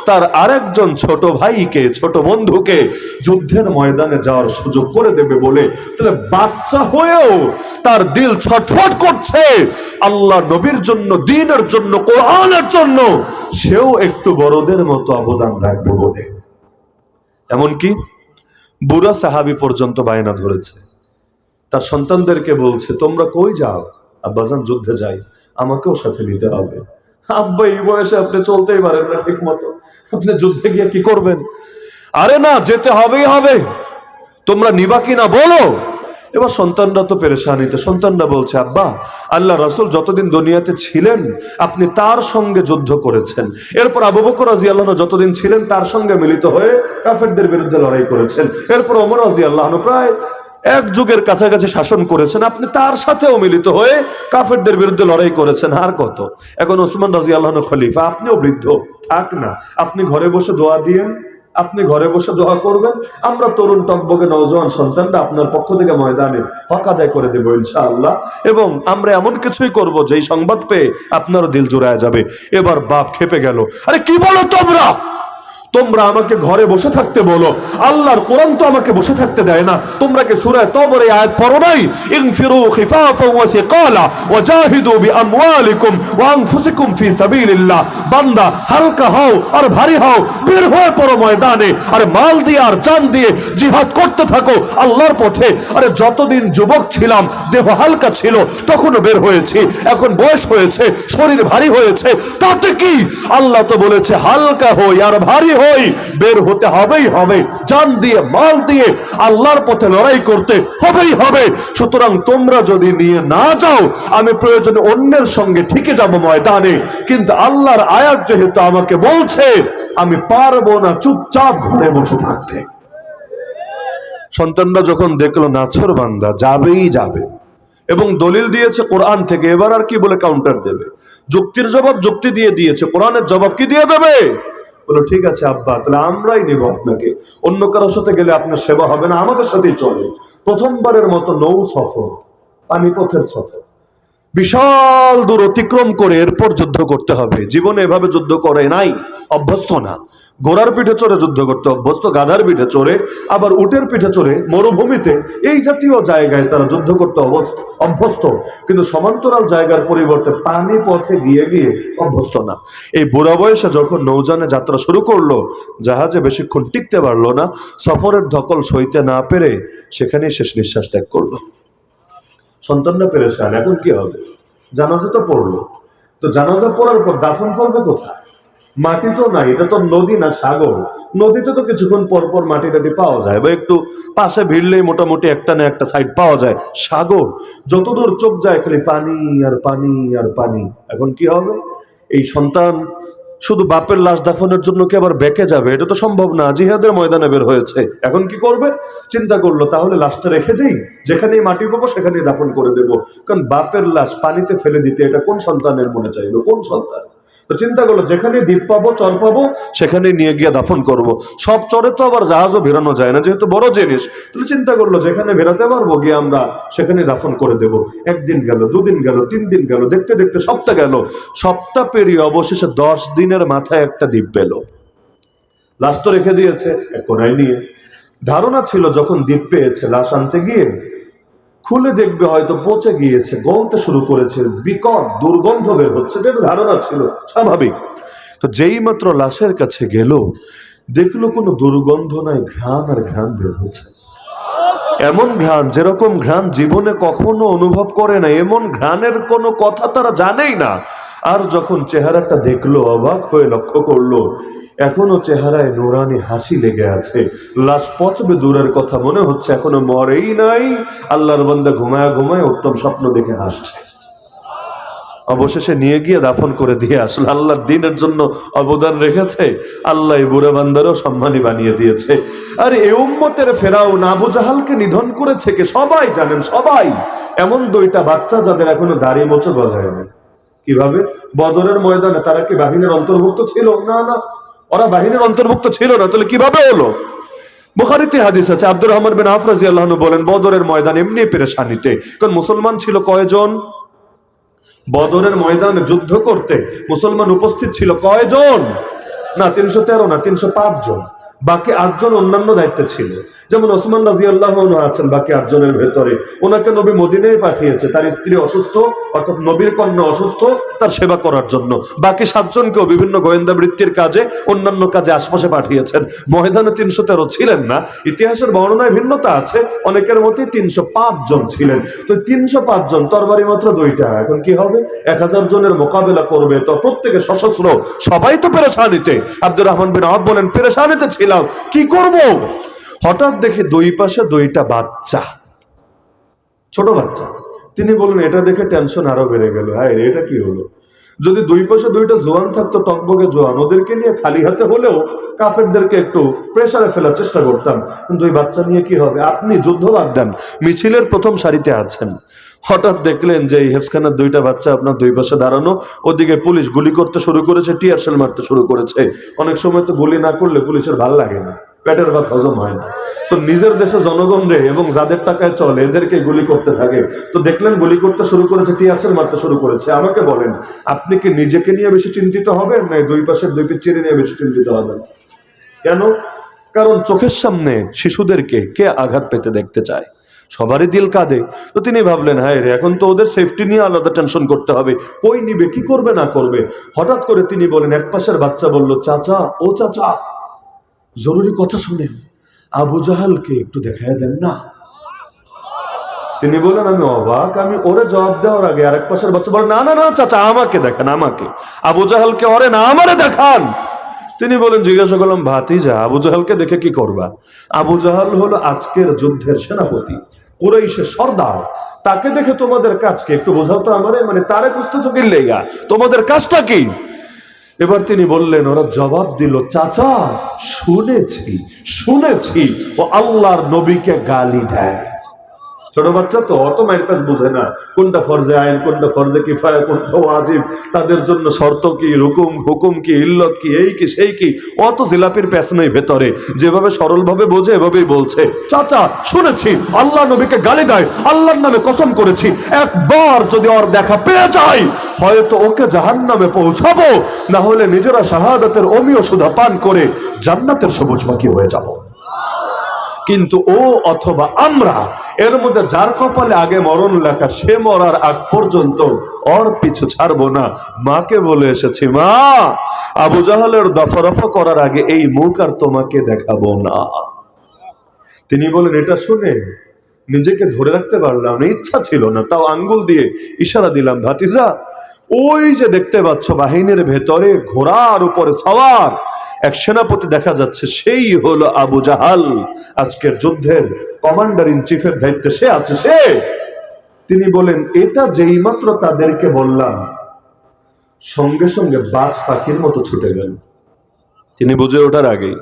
তার আরেকজন ছোট ভাইকে, ছোট বন্ধুকে যুদ্ধের ময়দানে যাওয়ার সুযোগ করে দেবে বলে। তাহলে বাচ্চা হয়েও তার দিল ছটফট করছে আল্লাহ নবীর জন্য, দ্বীনের জন্য, কোরআনের জন্য, সেও একটু বড়দের মতো অবদান রাখবে বলে। এমনকি বুড়া সাহাবী পর্যন্ত বায়না ধরেছে, তার সন্তানদেরকে বলছে, তোমরা কই যাও? আব্বাজান যুদ্ধে যাই, আমাকেও সাথে নিতে হবে। আব্বা এই বয়সে আপনি চলতেই পারেন না ঠিক মতো, আপনি যুদ্ধে গিয়ে কি করবেন? আরে না, যেতে হবেই হবে, তোমরা নিবা কিনা বলো। এবার সন্তানরা তো পেরেশানিতে, সন্তানরা বলছে, আব্বা আল্লাহ রাসূল যতদিন দুনিয়াতে ছিলেন আপনি তার সঙ্গে যুদ্ধ করেছেন, এরপর আবু বকর রাদিয়াল্লাহু আনহু যতদিন ছিলেন তার সঙ্গে মিলিত হয়ে কাফেরদের বিরুদ্ধে লড়াই করেছেন, এরপর ওমর রাদিয়াল্লাহু আনহু প্রায় এক যুগের কাছাকাছি শাসন করেছেন, আপনি তার সাথেও মিলিত হয়ে কাফেরদের বিরুদ্ধে লড়াই করেছেন। আর কত, এখন ওসমান রাদিয়াল্লাহু আনহু খলিফা, আপনিও বৃদ্ধ, থাক না, আপনি ঘরে বসে দোয়া দিয়েন, আপনি ঘরে বসে দোয়া করবেন, আমরা তরুণ টকবকে নওজোয়ান সন্তানরা আপনার পক্ষ থেকে ময়দানে হক আদায় করে দেবো ইনশাআল্লাহ। এবং আমরা এমন কিছুই করব যেই সংবাদ পেয়ে আপনারও দিল জুড়ায় যাবে। এবার বাপ খেপে গেল, আরে কি বলো তোমরা? তোমরা আমাকে ঘরে বসে থাকতে বলো, আল্লাহর কোরআন তো আমাকে বসে থাকতে দেয় না। তোমরা কি সূরা তওবার এই আয়াত পড়ো নাই? ইনফিরু খিফাফা ওয়া সিকালা ওয়া জাহিদু বিআমওয়ালিকুম ওয়া আনফুসিকুম ফি সাবিলিল্লাহ। বান্দা হালকা হও আর ভারী হও, বের হয়ে পড়ো ময়দানে, আর মাল দিয়ে আর জান দিয়ে জিহাদ করতে থাকো আল্লাহর পথে। আরে যতদিন যুবক ছিলাম দেহ হালকা ছিল তখনও বের হয়েছি, এখন বয়স হয়েছে শরীর ভারী হয়েছে, তাতে কি? আল্লাহ তো বলেছে হালকা হই আর ভারী হই, বের হতে হবেই হবে, জান দিয়ে মাল দিয়ে আল্লাহর পথে লড়াই করতে হবেই হবে। সুতরাং তোমরা যদি নিয়ে না যাও, আমি প্রয়োজনে অন্যের সঙ্গে ঠিকে যাব ময়দানে, কিন্তু আল্লাহর আয়াত যেহেতু আমাকে বলছে, আমি পারবো না চুপচাপ ঘরে বসে থাকতে। সন্তানরা যখন দেখলো নাছর বান্দা যাবেই যাবে এবং দলিল দিয়েছে কোরআন থেকে, এবার আর কি বলে কাউন্টার দেবে? যুক্তির জবাব যুক্তি দিয়ে দিয়েছে, কোরআনের জবাব কি দিয়ে দেবে? বলো ঠিক আছে আব্বা, তাহলে আমরাই নেব আপনাকে, অন্য কারোর সাথে গেলে আপনার সেবা হবে না, আমাদের সাথেই চলে। প্রথমবারের মতো নৌ সফর, পানিপথের সফর, বিশাল দূর অতিক্রম করে এরপর যুদ্ধ করতে হবে। জীবনে এভাবে যুদ্ধ করে নাই, অভ্যস্ত না। ঘোড়ার পিঠে চড়ে যুদ্ধ করতে অভ্যস্ত, গাধার পিঠে চড়ে, আবার উটের পিঠে চড়ে মরুভূমিতে, এই জাতীয় জায়গায় তারা যুদ্ধ করতে অভ্যস্ত। কিন্তু সমান্তরাল জায়গার পরিবর্তে পানি পথে গিয়ে গিয়ে অভ্যস্ত না। এই বুড়া বয়সে যখন নৌযানে যাত্রা শুরু করলো, জাহাজে বেশিক্ষণ টিকতে পারলো না, সফরের ধকল সইতে না পেরে সেখানেই শেষ নিঃশ্বাস ত্যাগ করলো। সন্তানরা পেরেশান, এখন কি হবে? জানাজা তো পড়লো, তো জানাজা পড়ার পর দাফন করবে কোথায়? মাটি তো নাই, এটা তো নদী না সাগর। নদীতে তো কিছুক্ষণ পর পর মাটি টাটি পাওয়া যায়, বা একটু পাশে ভিড়লেই মোটামুটি একটা না একটা সাইড পাওয়া যায়। সাগর যতদূর চোখ যায় খালি পানি আর পানি আর পানি। এখন কি হবে? এই সন্তান শুধু বাপের লাশ দাফনের জন্য কি আবার বেঁকে যাবে? এটা তো সম্ভব না। জিহাদের ময়দানে বের হয়েছে, এখন কি করবে? চিন্তা করলো তাহলে লাশটা রেখে দেই, যেখানেই মাটি পাবো সেখানেই দাফন করে দেব। কারণ বাপের লাশ পানিতে ফেলে দিতে এটা কোন সন্তানের মনে চাইলো? কোন সন্তান? তো চিন্তা করলো যেখানে দ্বীপ পাবো, চর পাবো, সেখানে নিয়ে গিয়ে দাফন করব। সব চরে তো আবার জাহাজও ভেরানো যায় না, যেহেতু বড় জিনিস। তাহলে চিন্তা করলো যেখানে ভেরাতে পারবো গিয়ে আমরা সেখানে দাফন করে দেব। একদিন গেল, দুদিন গেল, 3 দিন গেল, দেখতে দেখতে সপ্তাহ গেল। সপ্তাহ পেরিয়ে অবশেষে 10 দিনের মাথায় একটা দ্বীপ পেল। লাশ তো রেখে দিয়েছে এক কোনায় নিয়ে। ধারণা ছিল যখন দ্বীপ পেয়েছে লাশ আনতে গিয়ে খুলে দেখবে হয়তো পচে গিয়েছে, গলতে শুরু করেছে, বিকট দুর্গন্ধ বের হচ্ছে, এটা ধারণা ছিল স্বাভাবিক। তো যেই মাত্র লাশের কাছে গেল, দেখলো কোনো দুর্গন্ধ নাই, ঘ্রাণ আর ঘ্রাণ বের হচ্ছে। এমন ঘ্রাণ যেরকম ঘ্রাণ জীবনে কখনো অনুভব করে না, এমন ঘ্রাণের কোনো কথা তারা জানেই না। আর যখন চেহারাটা দেখলো, অবাক হয়ে লক্ষ্য করলো এখনো চেহারায় নুরানি হাসি লেগে আছে। লাশ পচবে দূরের কথা, মনে হচ্ছে এখনো মরেই নাই। আল্লাহর বান্দা ঘুমায় ঘুমায় উত্তম স্বপ্ন দেখে হাসছে। অবশেষে নিয়ে গিয়ে দাফন করে দিয়ে আসলে আল্লাহর দ্বীনের জন্য অবদান রেখেছে, আল্লাহ বুড়া বান্দারও সম্মানী বানিয়ে দিয়েছে। আর এ উম্মতের ফেরাউন আবু জাহালকে নিধন করেছে কে? সবাই জানেন, সবাই। এমন 2টা বাচ্চা যাদের এখনো দাড়ি মোচো গজায় না। কিভাবে? বদরের ময়দানে তারা কি বাহিনীর অন্তর্ভুক্ত ছিল? না না, ওরা বাহিনীর অন্তর্ভুক্ত ছিল না। তাহলে কিভাবে হলো? বুখারীতে হাদিস আছে, আব্দুর রহমান বিন আওফ রাদিয়াল্লাহু আনহু বলেন, বদরের ময়দান এমনি পেরেশানিতে। কারণ মুসলমান ছিল কয়জন? বদরের ময়দানে যুদ্ধ করতে মুসলমান উপস্থিত ছিল কয়জন? না 313 না, 305 জন। বাকি 8 জন অন্যান্য দায়িত্বে ছিল। যেমন ওসমান রাদিয়াল্লাহু আনহু আছেন বাকি 8 জনের ভেতরে। ওনাকে নবী মদিনায় পাঠিয়েছে, তার স্ত্রী অসুস্থ, অর্থাৎ নবীর কন্যা অসুস্থ, তার সেবা করার জন্য। বাকি 7 জনকেও বিভিন্ন গোয়েন্দা বৃত্তির কাজে, অন্যান্য কাজে আশপাশে পাঠিয়েছেন। ময়দানে 313 ছিলেন না, ইতিহাসের বর্ণনায় ভিন্নতা আছে। অনেকের মতে 305 জন ছিলেন। তো 305 জন, তরবারি মাত্র 2টা। এখন কি হবে? 1000 জনের মোকাবেলা করবে, তো প্রত্যেকে সশস্ত্র, সবাই তো পেরেশানিতে। আব্দুর রহমান বিন আওফ বলেন, পেরেশানিতে ছিলাম, কি করব? হঠাৎ দেখি 2 পাশে 2টা বাচ্চা, ছোট বাচ্চা। তিনি বলেন, এটা দেখে টেনশন আরো বেড়ে গেল। হ্যাঁ, এটা কি হলো? যদি 2 পাশে 2টা জোয়ান থাকতো, টকবগে জোয়ান, ওদেরকে নিয়ে খালি হাতে হলেও কাফেরদেরকে একটু প্রেসারে ফেলার চেষ্টা করতাম। কিন্তু ওই বাচ্চা নিয়ে কি হবে? আপনি যুদ্ধ বাদ দেন, মিছিলের প্রথম সারিতে আছেন, হঠাৎ দেখলেন যে এই হেফখানার 2টা বাচ্চা আপনার 2 পাশে দাঁড়ানো, ওদিকে পুলিশ গুলি করতে শুরু করেছে, টিয়ার শেল মারতে শুরু করেছে। অনেক সময় তো গুলি না করলে পুলিশের ভাল লাগে না, পেটের ভাত হজম হয় না। তো নিজের দেশে জনগণ রে এবং যাদের টাকায় চলে এদেরকে গুলি করতে থাকে। তো দেখলেন গুলি করতে শুরু করেছে, টিয়ার শেল মারতে শুরু করেছে। আমাকে বলেন, আপনি কি নিজেকে নিয়ে বেশি চিন্তিত হবেন, না 2 পাশের 2 পিচ্চিরি নিয়ে বেশি চিন্তিত হবেন? কেন? কারণ চোখের সামনে শিশুদেরকে কে আঘাত পেতে দেখতে চায়? সবারই দিল কাঁদে। তো তিনি ভাবলেন, হ্যাঁ রে, এখন তো ওদের সেফটি নিয়ে আলাদা টেনশন করতে হবে, কই নিবে, কি করবে না করবে। হঠাৎ করে তিনি বলেন, এক পাশের বাচ্চা বলল, চাচা, ও চাচা, জরুরি কথা শুনেন, আবু জাহালকে একটু দেখায় দেন না। তিনি বলেন, আমি অবাক। আমি ওরে জবাব দেওয়ার আগে আরেক পাশের বাচ্চা বলেন, না না না চাচা, আমাকে দেখান, আমাকে। আবু জাহালকে ওরে না, আমারে দেখান। তিনি বলেন, জিজ্ঞাসা করলাম, ভাতিজা, আবু জাহালকে দেখে কি করবা? আবু জাহাল হলো আজকের যুদ্ধের সেনাপতি, কুরাইশের সর্দার। তাকে দেখে তোমাদের কাজ কি? একটু বোঝাও তো আমারে, মানে তারে খুঁজতেছো কি লেগা? তোমাদের কাজটা কি? এবার তিনি বললেন, ওরা জবাব দিল, চাচা, শুনেছি শুনেছি ও আল্লাহর নবীকে গালি দেয়। ছোট বাচ্চা তো অত মাইরপ্যাচ বুঝে না, কোনটা ফরজে আইন, কোনটা ফরজে কিফায়া, কোনটা ওয়াজিব, তাদের জন্য শর্ত কি, হুকুম কি, ইল্লত কি, এই কি সেই কি, অত জিলাপির প্যাচ নেই ভেতরে। যেভাবে সরলভাবে বোঝে এভাবেই বলছে, চাচা শুনেছি আল্লাহ নবীকে গালি দেয়, আল্লাহর নামে কসম করেছি একবার যদি ওর দেখা পেয়ে যায় হয়তো ওকে জাহান্নামে পৌঁছাবো, না হলে নিজেরা শাহাদাতের অমীয় সুধা পান করে জান্নাতের সবুজ পাখি হয়ে যাব। কিন্তু ও অথবা আমরা, এর মধ্যে যার কপালে আগে মরণ লেখা, সে মরার আগ পর্যন্ত ওর পিছু ছাড়বো না। মাকে বলে এসেছি, মা আবু জাহালের দফারফা করার আগে এই মুখ আর তোমাকে দেখাবো না। তিনি বলেন, এটা শুনে নিজেকে ধরে রাখতে পারলাম না, ইচ্ছা ছিল না, তাও আঙ্গুল দিয়ে ইশারা দিলাম, ভাতিজা ওই যে দেখতে পাচ্ছ বাহিনীর ভেতরে ঘোড়ার উপরে সওয়ার এক সেনাপতি দেখা যাচ্ছে, সেই হলো আবু জাহাল, আজকের যুদ্ধের কমান্ডার ইন চিফের দায়িত্বে সে আছে। সে তিনি বলেন, এটা যেই মাত্র তাদেরকে বললাম সঙ্গে সঙ্গে বাজ পাখির মতো ছুটে গেল। তিনি বুঝে ওঠার আগেই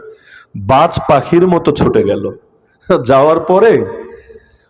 বাজ পাখির মতো ছুটে গেল। যাওয়ার পরে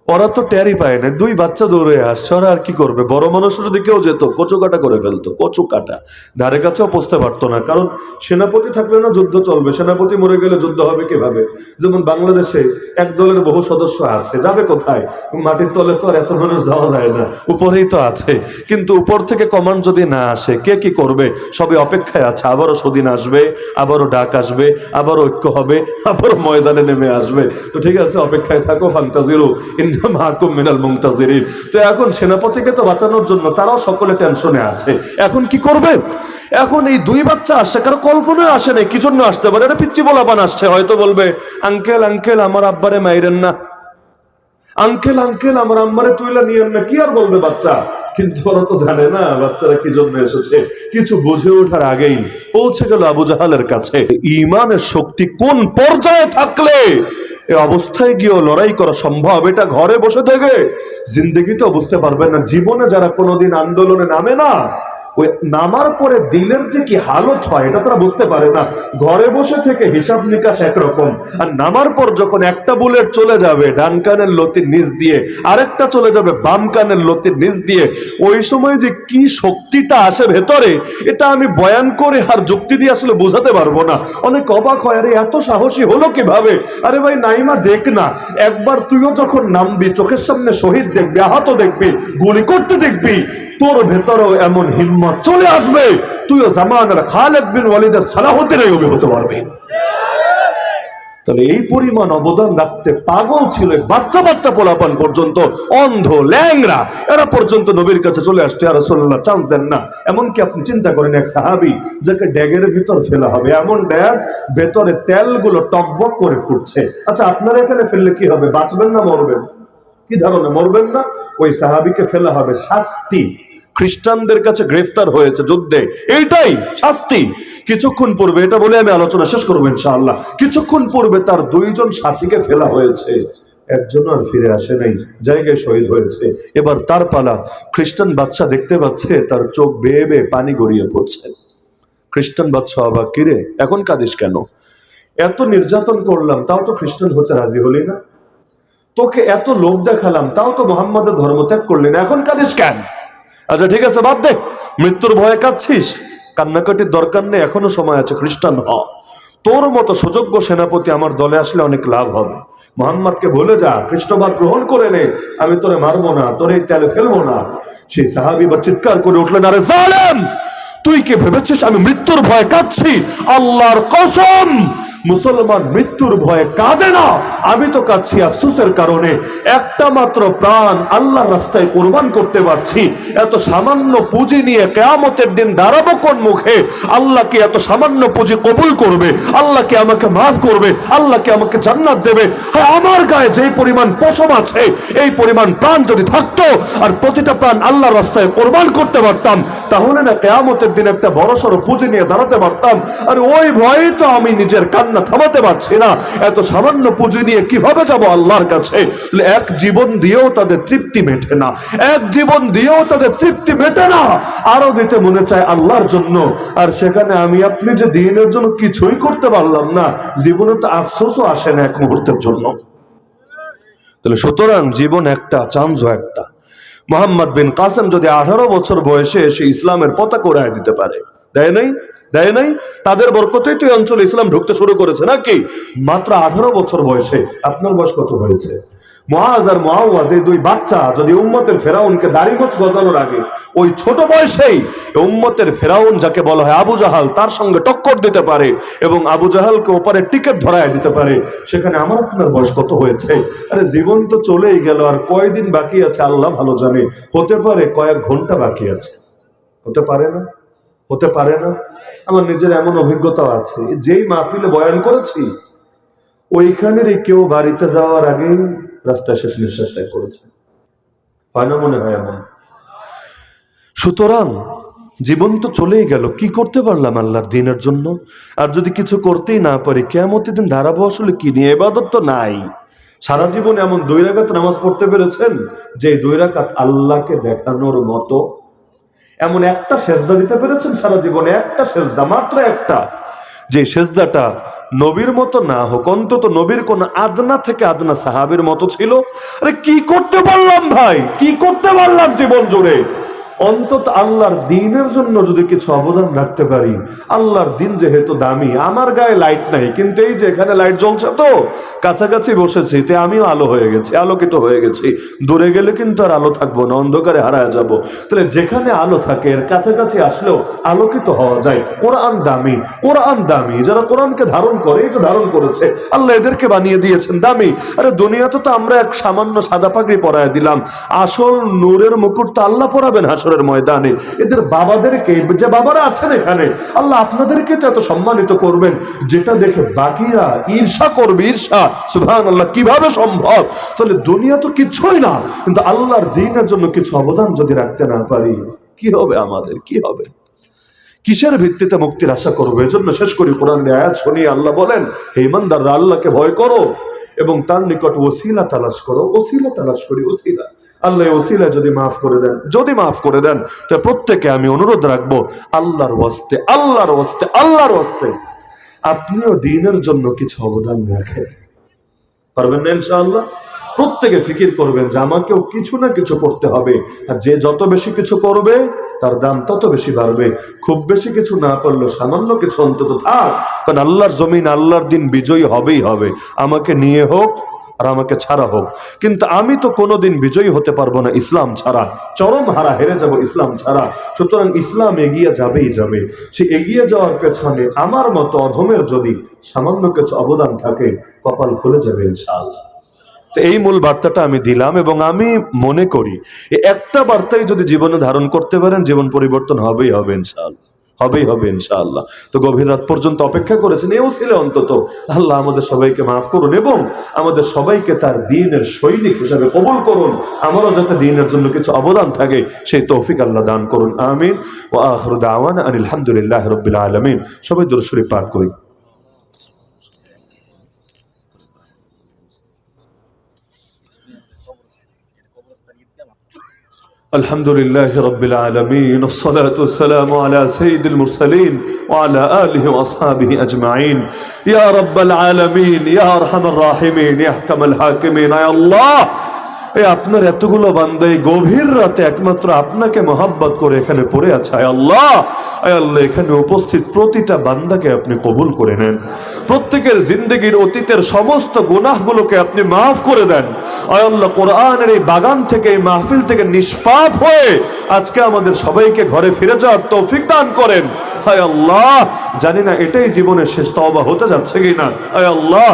ওরা তো টেরই পায় না, দুই বাচ্চা দৌড়ে আসছে, ওরা আর কি করবে? বড় মানুষ যদি কেউ যেত কচু কাটা করে ফেলতো, কচু কাটা, ধারে কাছেও পৌঁছতে পারতো না। কারণ সেনাপতি থাকলে না যুদ্ধ চলবে, সেনাপতি মরে গেলে যুদ্ধ হবে কিভাবে? যেমন বাংলাদেশে এক দলের বহু সদস্য আছে, যাবে কোথায়? মাটির তলে তো আর এত মানুষ যাওয়া যায় না, উপরেই তো আছে। কিন্তু উপর থেকে কমান্ড যদি না আসে কে কি করবে? সবই অপেক্ষায় আছে, আবারও সেদিন আসবে, আবারও ডাক আসবে, আবারও ঐক্য হবে, আবারও ময়দানে নেমে আসবে। তো ঠিক আছে, অপেক্ষায় থাকো, ফান্তাজিরু মিনাল মুনতাজিরিন। তো এখন সেনাপতিকে তো বাঁচানোর জন্য তারাও সকলে টেনশনে আছে, এখন কি করবে? এখন এই দুই বাচ্চা আসছে, কারো কল্পনায় আসে নাই কি জন্য আসতে পারে, এটা পিচ্চি বলাবান আসছে, হয়তো বলবে আঙ্কেল আঙ্কেল আমার আব্বারে মাইরেন না, আঙ্কেল আঙ্কেল আমার আম্মারে তুইলা নিয়েন না, কি আর বলবে বাচ্চা? কিন্তু ওরা তো জানে না বাচ্চারা কি জন্য এসেছে। কিছু বুঝে ওঠার আগেই পৌঁছে গেল আবু জাহালের কাছে। ঈমানের শক্তি কোন পর্যায়ে থাকলে এই অবস্থায় গিয়েও লড়াই করা সম্ভব, এটা ঘরে বসে থেকে জিন্দগিতেও বুঝতে পারবেন না। জীবনে যারা কোনোদিন আন্দোলনে নামে না, ওই নামার পরে দিলের যে কি হালত হয় এটা তারা বুঝতে পারে না। ঘরে বসে থেকে হিসাব নিকাশ একরকম, আর নামার পর যখন একটা বুলেট চলে যাবে ডান কানের লতির নিচ দিয়ে, আরেকটা চলে যাবে বাম কানের লতির নিচ দিয়ে, ওই সময় যে কি শক্তিটা আসে ভেতরে, এটা আমি বয়ান করে আর যুক্তি দিয়ে আসলে বোঝাতে পারবো না। অনেক অবাক হয়, আরে এত সাহসী হলো কিভাবে? আরে ভাই নাইমা, দেখ না, একবার তুইও যখন নামবি চোখের সামনে শহীদ দেখবি, আহত দেখবি, গুলি করতে দেখবি, তোর ভেতরেও এমন হিম্মত চলে আসবে, তুইও জামানের খালিদ বিন ওয়ালিদের সালাহউদ্দিনের হতে পারবি। তাহলে এই পরিমাণ অবদান রাখতে পাগল ছিল বাচ্চা বাচ্চা পোলাপান পর্যন্ত, অন্ধ ল্যাংরা, এরা পর্যন্ত নবীর কাছে চলে আসতো, ইয়া রাসূলুল্লাহ চান্স দেন না। এমনকি আপনি চিন্তা করেন, এক সাহাবী যাকে ড্যাগের ভিতর ফেলা হবে, এমন ড্যাগ ভেতরে তেলগুলো টকবক করে ফুটছে, আচ্ছা আপনারা এখানে ফেললে কি হবে? বাঁচবেন না মরবেন? কি ধারণা? মরবেন না। ওই সাহাবীকে ফেলা হবে, শাস্তি। খ্রিস্টানদের কাছে গ্রেফতার হয়েছে যুদ্ধে, এইটাই শাস্তি। কিছুক্ষণ পূর্বে, এটা বলে আমি আলোচনা শেষ করবো ইনশাআল্লাহ, কিছুক্ষণ পূর্বে তার দুইজন সাথীকে ফেলা হয়েছে, একজন আর ফিরে আসে নাই, জায়গায় শহীদ হয়েছে। এবার তার পালা। খ্রিস্টান বাদশা দেখতে পাচ্ছে তার চোখ বেয়ে বেয়ে পানি গড়িয়ে পড়ছে। খ্রিস্টান বাদশা অবাক, কিরে এখন কাঁদিস কেন? এত নির্যাতন করলাম তাও তো খ্রিস্টান হতে রাজি হলি না, তোকে এত লোভ দেখালাম তাও তো মুহাম্মাদের ধর্ম ত্যাগ করলি না, এখন কাঁদিস কেন? আচ্ছা ঠিক আছে, বাদ দে, মৃত্যুর ভয়ে কাঁদছিস, কান্নাকাটির দরকার নেই, এখনো সময় আছে, খ্রিস্টান হ। তোর মতো সুযোগ্য সেনাপতি আমার দলে আসলে অনেক লাভ হবে। মুহাম্মাদকে ভুলে যা, খ্রিস্টবাদ গ্রহণ করে নে, আমি তোরে মারবো না, তোরে তেলে ফেলবো না। সেই সাহাবী বা চিৎকার করে উঠলেন, আরে জালেম, তুই কি ভেবেছিস আমি মৃত্যুর ভয়ে কাঁদছি? আল্লাহর কসম, মুসলমান মৃত্যুর ভয়ে কাঁদে না, আমি তো কাঁদছি আফসোসের কারণে। একটা মাত্র প্রাণ আল্লাহর রাস্তায় কোরবান করতে পারছি, এত সামান্য পুঁজি নিয়ে কিয়ামতের দিন দাঁড়াবো কোন মুখে? আল্লাহ কি এত সামান্য পুঁজি কবুল করবে? আল্লাহ কি আমাকে মাফ করবে? আল্লাহ কি আমাকে জান্নাত দেবে? হ্যাঁ, আমার গায়ে যেই পরিমাণ পশম আছে, এই পরিমাণ প্রাণ যদি থাকতো আর প্রতিটা প্রাণ আল্লাহর রাস্তায় কোরবান করতে পারতাম, তাহলে না কিয়ামতের দিন একটা বড়সড় পুঁজি নিয়ে দাঁড়াতে পারতাম। আর ওই ভয়ে তো আমি নিজের কান্না থামাতে পারছি না, এত সামান্য পুঁজি নিয়ে কিভাবে যাব আল্লাহর কাছে? এক জীবন দিয়েও তাদের তৃপ্তি মেটে না, এক জীবন দিয়েও তাদের তৃপ্তি মেটে না, আরো দিতে মনে চায় আল্লাহর জন্য। আর সেখানে আমি আপনি যে দিনের জন্য কিছুই করতে পারলাম না, জীবনে তো আফসোসও আসে না এক মুহূর্তের জন্য। তাহলে সুতরাং জীবন একটা, চান্সও একটা। মোহাম্মদ বিন কাসেম যদি 18 বছর বয়সে এসে ইসলামের পতাকা উড়ায় দিতে পারে, দেয় নাই? দেয় নাই? তাদের বরকতেই তো এই অঞ্চলে ইসলাম ঢুকতে শুরু করেছে নাকি? মাত্র 18 বছর বয়সে। আপনার বয়স কত হয়েছে? মুআজ আর মুআওয়াজ, এই দুই বাচ্চা যদি উম্মতের ফেরাউনকে দাড়ি মোছ গজানোর আগে ওই ছোট বয়সেই উম্মতের ফেরাউন যাকে বলা হয় আবু জাহাল, তার সঙ্গে টক্কর দিতে পারে এবং আবু জাহালকে ওপারে টিকেট ধরায় দিতে পারে, সেখানে আমার আপনার বয়স কত হয়েছে? আরে জীবন তো চলেই গেল, আর কয়দিন বাকি আছে আল্লাহ ভালো জানে। হতে পারে কয়েক ঘন্টা বাকি আছে, হতে পারে না? হতে পারে না? আমার নিজের এমন অভিজ্ঞতা আছে, যেই মাহফিলে বয়ান করেছি ওইখানেরই কেউ বাড়িতে যাওয়ার আগেই রাস্তায় শেষ নিঃশ্বাসটাই করেছে। হয় না? মনে হয় এমন। সুতরাং জীবন তো চলেই গেল, কি করতে পারলাম আল্লাহর দিনের জন্য? আর যদি কিছু করতেই না পারি, কিয়ামতের দিন দাঁড়াবো আসলে কি নিয়ে? ইবাদত তো নাই। সারা জীবনে এমন 2 রাকাত নামাজ পড়তে পেরেছেন যে 2 রাকাত আল্লাহকে দেখানোর মতো? এমন একটা সেজদা দিতে পেরেছেন সারা জীবনে? একটা সেজদা, মাত্র একটা, যে সেজদাটা নবীর মতো না হোক, অন্তত নবীর কোন আদনা থেকে আদনা সাহাবীর মতো ছিল। আরে কি করতে পারলাম ভাই, কি করতে পারলাম জীবন জুড়ে? অন্তত আল্লাহর দিনের জন্য যদি কিছু অবদান রাখতে পারি। আল্লাহর দিন যেহেতু দামি, আমার গায়ে লাইট নাই, কিন্তু এই যে এখানে লাইট জ্বলছে, তো কাছাকাছি বসেছি, তে আমিও আলো হয়ে গেছি, আলোকিত হয়ে গেছি। দূরে গেলে কিন্তু আর আলো থাকবো না, অন্ধকারে হারায় যাব। তাহলে যেখানে আলো থাকে এর কাছাকাছি আসলেও আলোকিত হওয়া যায়। কোরআন দামি, কোরআন দামি, যারা কোরআনকে ধারণ করে, এই যে ধারণ করেছে আল্লাহ এদেরকে বানিয়ে দিয়েছেন দামি। আরে দুনিয়াতে তো আমরা এক সামান্য সাদা পাগড়ি পরায় দিলাম, আসল নূরের মুকুট তো আল্লাহ পরাবেন হাসরের ময়দানে। এদের বাবাদেরকে, যে বাবারা আছেন এখানে, আল্লাহ আপনাদেরকে তো এত সম্মানিত করবেন যেটা দেখে বাকিরা ঈর্ষা করবে। ঈর্ষা, সুবহানাল্লাহ, কিভাবে সম্ভব? তাহলে দুনিয়া তো কিছুই না, কিন্তু আল্লাহর দ্বীনের জন্য কিছু অবদান যদি রাখতে না পারি, কি হবে আমাদের? কি হবে? কিসের ভিত্তিতে মুক্তির আশা করবো? এজন্য শেষ করি কোরআনের আয়াত শুনিয়ে আল্লাহ বলেন, হে ইমানদাররা, আল্লাহকে ভয় করো এবং তার নিকট ওসিলা তালাশ করো। ওসিলা তালাশ করি, ওসিলা। আল্লাহ ওসিলা যদি মাফ করে দেন, যদি মাফ করে দেন, তো প্রত্যেকে আমি অনুরোধ রাখবো, আল্লাহর ওয়াস্তে, আল্লাহর ওয়াস্তে, আল্লাহর ওয়াস্তে আপনিও দ্বীনের জন্য কিছু অবদান রাখেন। পারবেন না ইনশাআল্লাহ? প্রত্যেকে ফিকির করবেন যে আমাকেও কিছু না কিছু করতে হবে। আর যে যত বেশি কিছু করবে তার দাম তত বেশি বাড়বে। খুব বেশি কিছু না পারলেও সামান্য কিছু অন্তত থাক, কারণ আল্লাহর জমিন, আল্লাহর দিন বিজয়ী হবেই হবে, আমাকে নিয়ে হোক আর আমাকে ছাড়া হোক। কিন্তু আমি তো কোনোদিন বিজয়ী হতে পারবো না ইসলাম ছাড়া, চরম হারা হেরে যাব ইসলাম ছাড়া। সুতরাং ইসলাম এগিয়ে যাবেই যাবে। সে এগিয়ে যাওয়ার পেছনে আমার মতো অধমের যদি সামান্য কিছু অবদান থাকে, কপাল খুলে যাবে ইনশাআল্লাহ। তো এই মূল বার্তাটা আমি দিলাম, এবং আমি মনে করি একটা বার্তাই যদি জীবনে ধারণ করতে পারেন, জীবন পরিবর্তন হবেই হবে ইনশাআল্লাহ, হবেই হবে ইনশাআল্লাহ। তো গভীর রাত পর্যন্ত অপেক্ষা করেছেন, এও ছিল অন্তত। আল্লাহ আমাদের সবাইকে মাফ করুন এবং আমাদের সবাইকে তার দ্বীনের সৈনিক হিসাবে কবুল করুন। আমারও যাতে দ্বীনের জন্য কিছু অবদান থাকে সেই তৌফিক আল্লাহ দান করুন। আমিন। ওয়া আখিরু দাওয়ানা আনিল হামদুলিল্লাহি রাব্বিল আলামিন। সবাই দুরূদ শরীফ পাঠ করি। الحمد لله رب العالمين، والصلاة والسلام على سيد المرسلين وعلى آله وأصحابه أجمعين. يا رب العالمين، يا أرحم الراحمين، يا أحكم الحاكمين، يا الله এই আপনার এতগুলো বান্দা এই গভীর রাতে একমাত্র আপনাকে মহব্বত করে এখানে পড়ে আছে। আয় আল্লাহ, আয় আল্লাহ, এখানে উপস্থিত প্রতিটা বান্দাকে আপনি কবুল করে নেন। প্রত্যেকের জিন্দগির অতীতের সমস্ত গুনাহগুলোকে আপনি মাফ করে দেন। আয় আল্লাহ, কোরআনের এই বাগান থেকে, এই মাহফিল থেকে নিষ্পাপ হয়ে আজকে আমাদের সবাইকে ঘরে ফিরে যাওয়ার তৌফিক দান করেন। আয় আল্লাহ, জানি না এটাই জীবনের শেষ তওবা হতে যাচ্ছে কিনা। আয় আল্লাহ,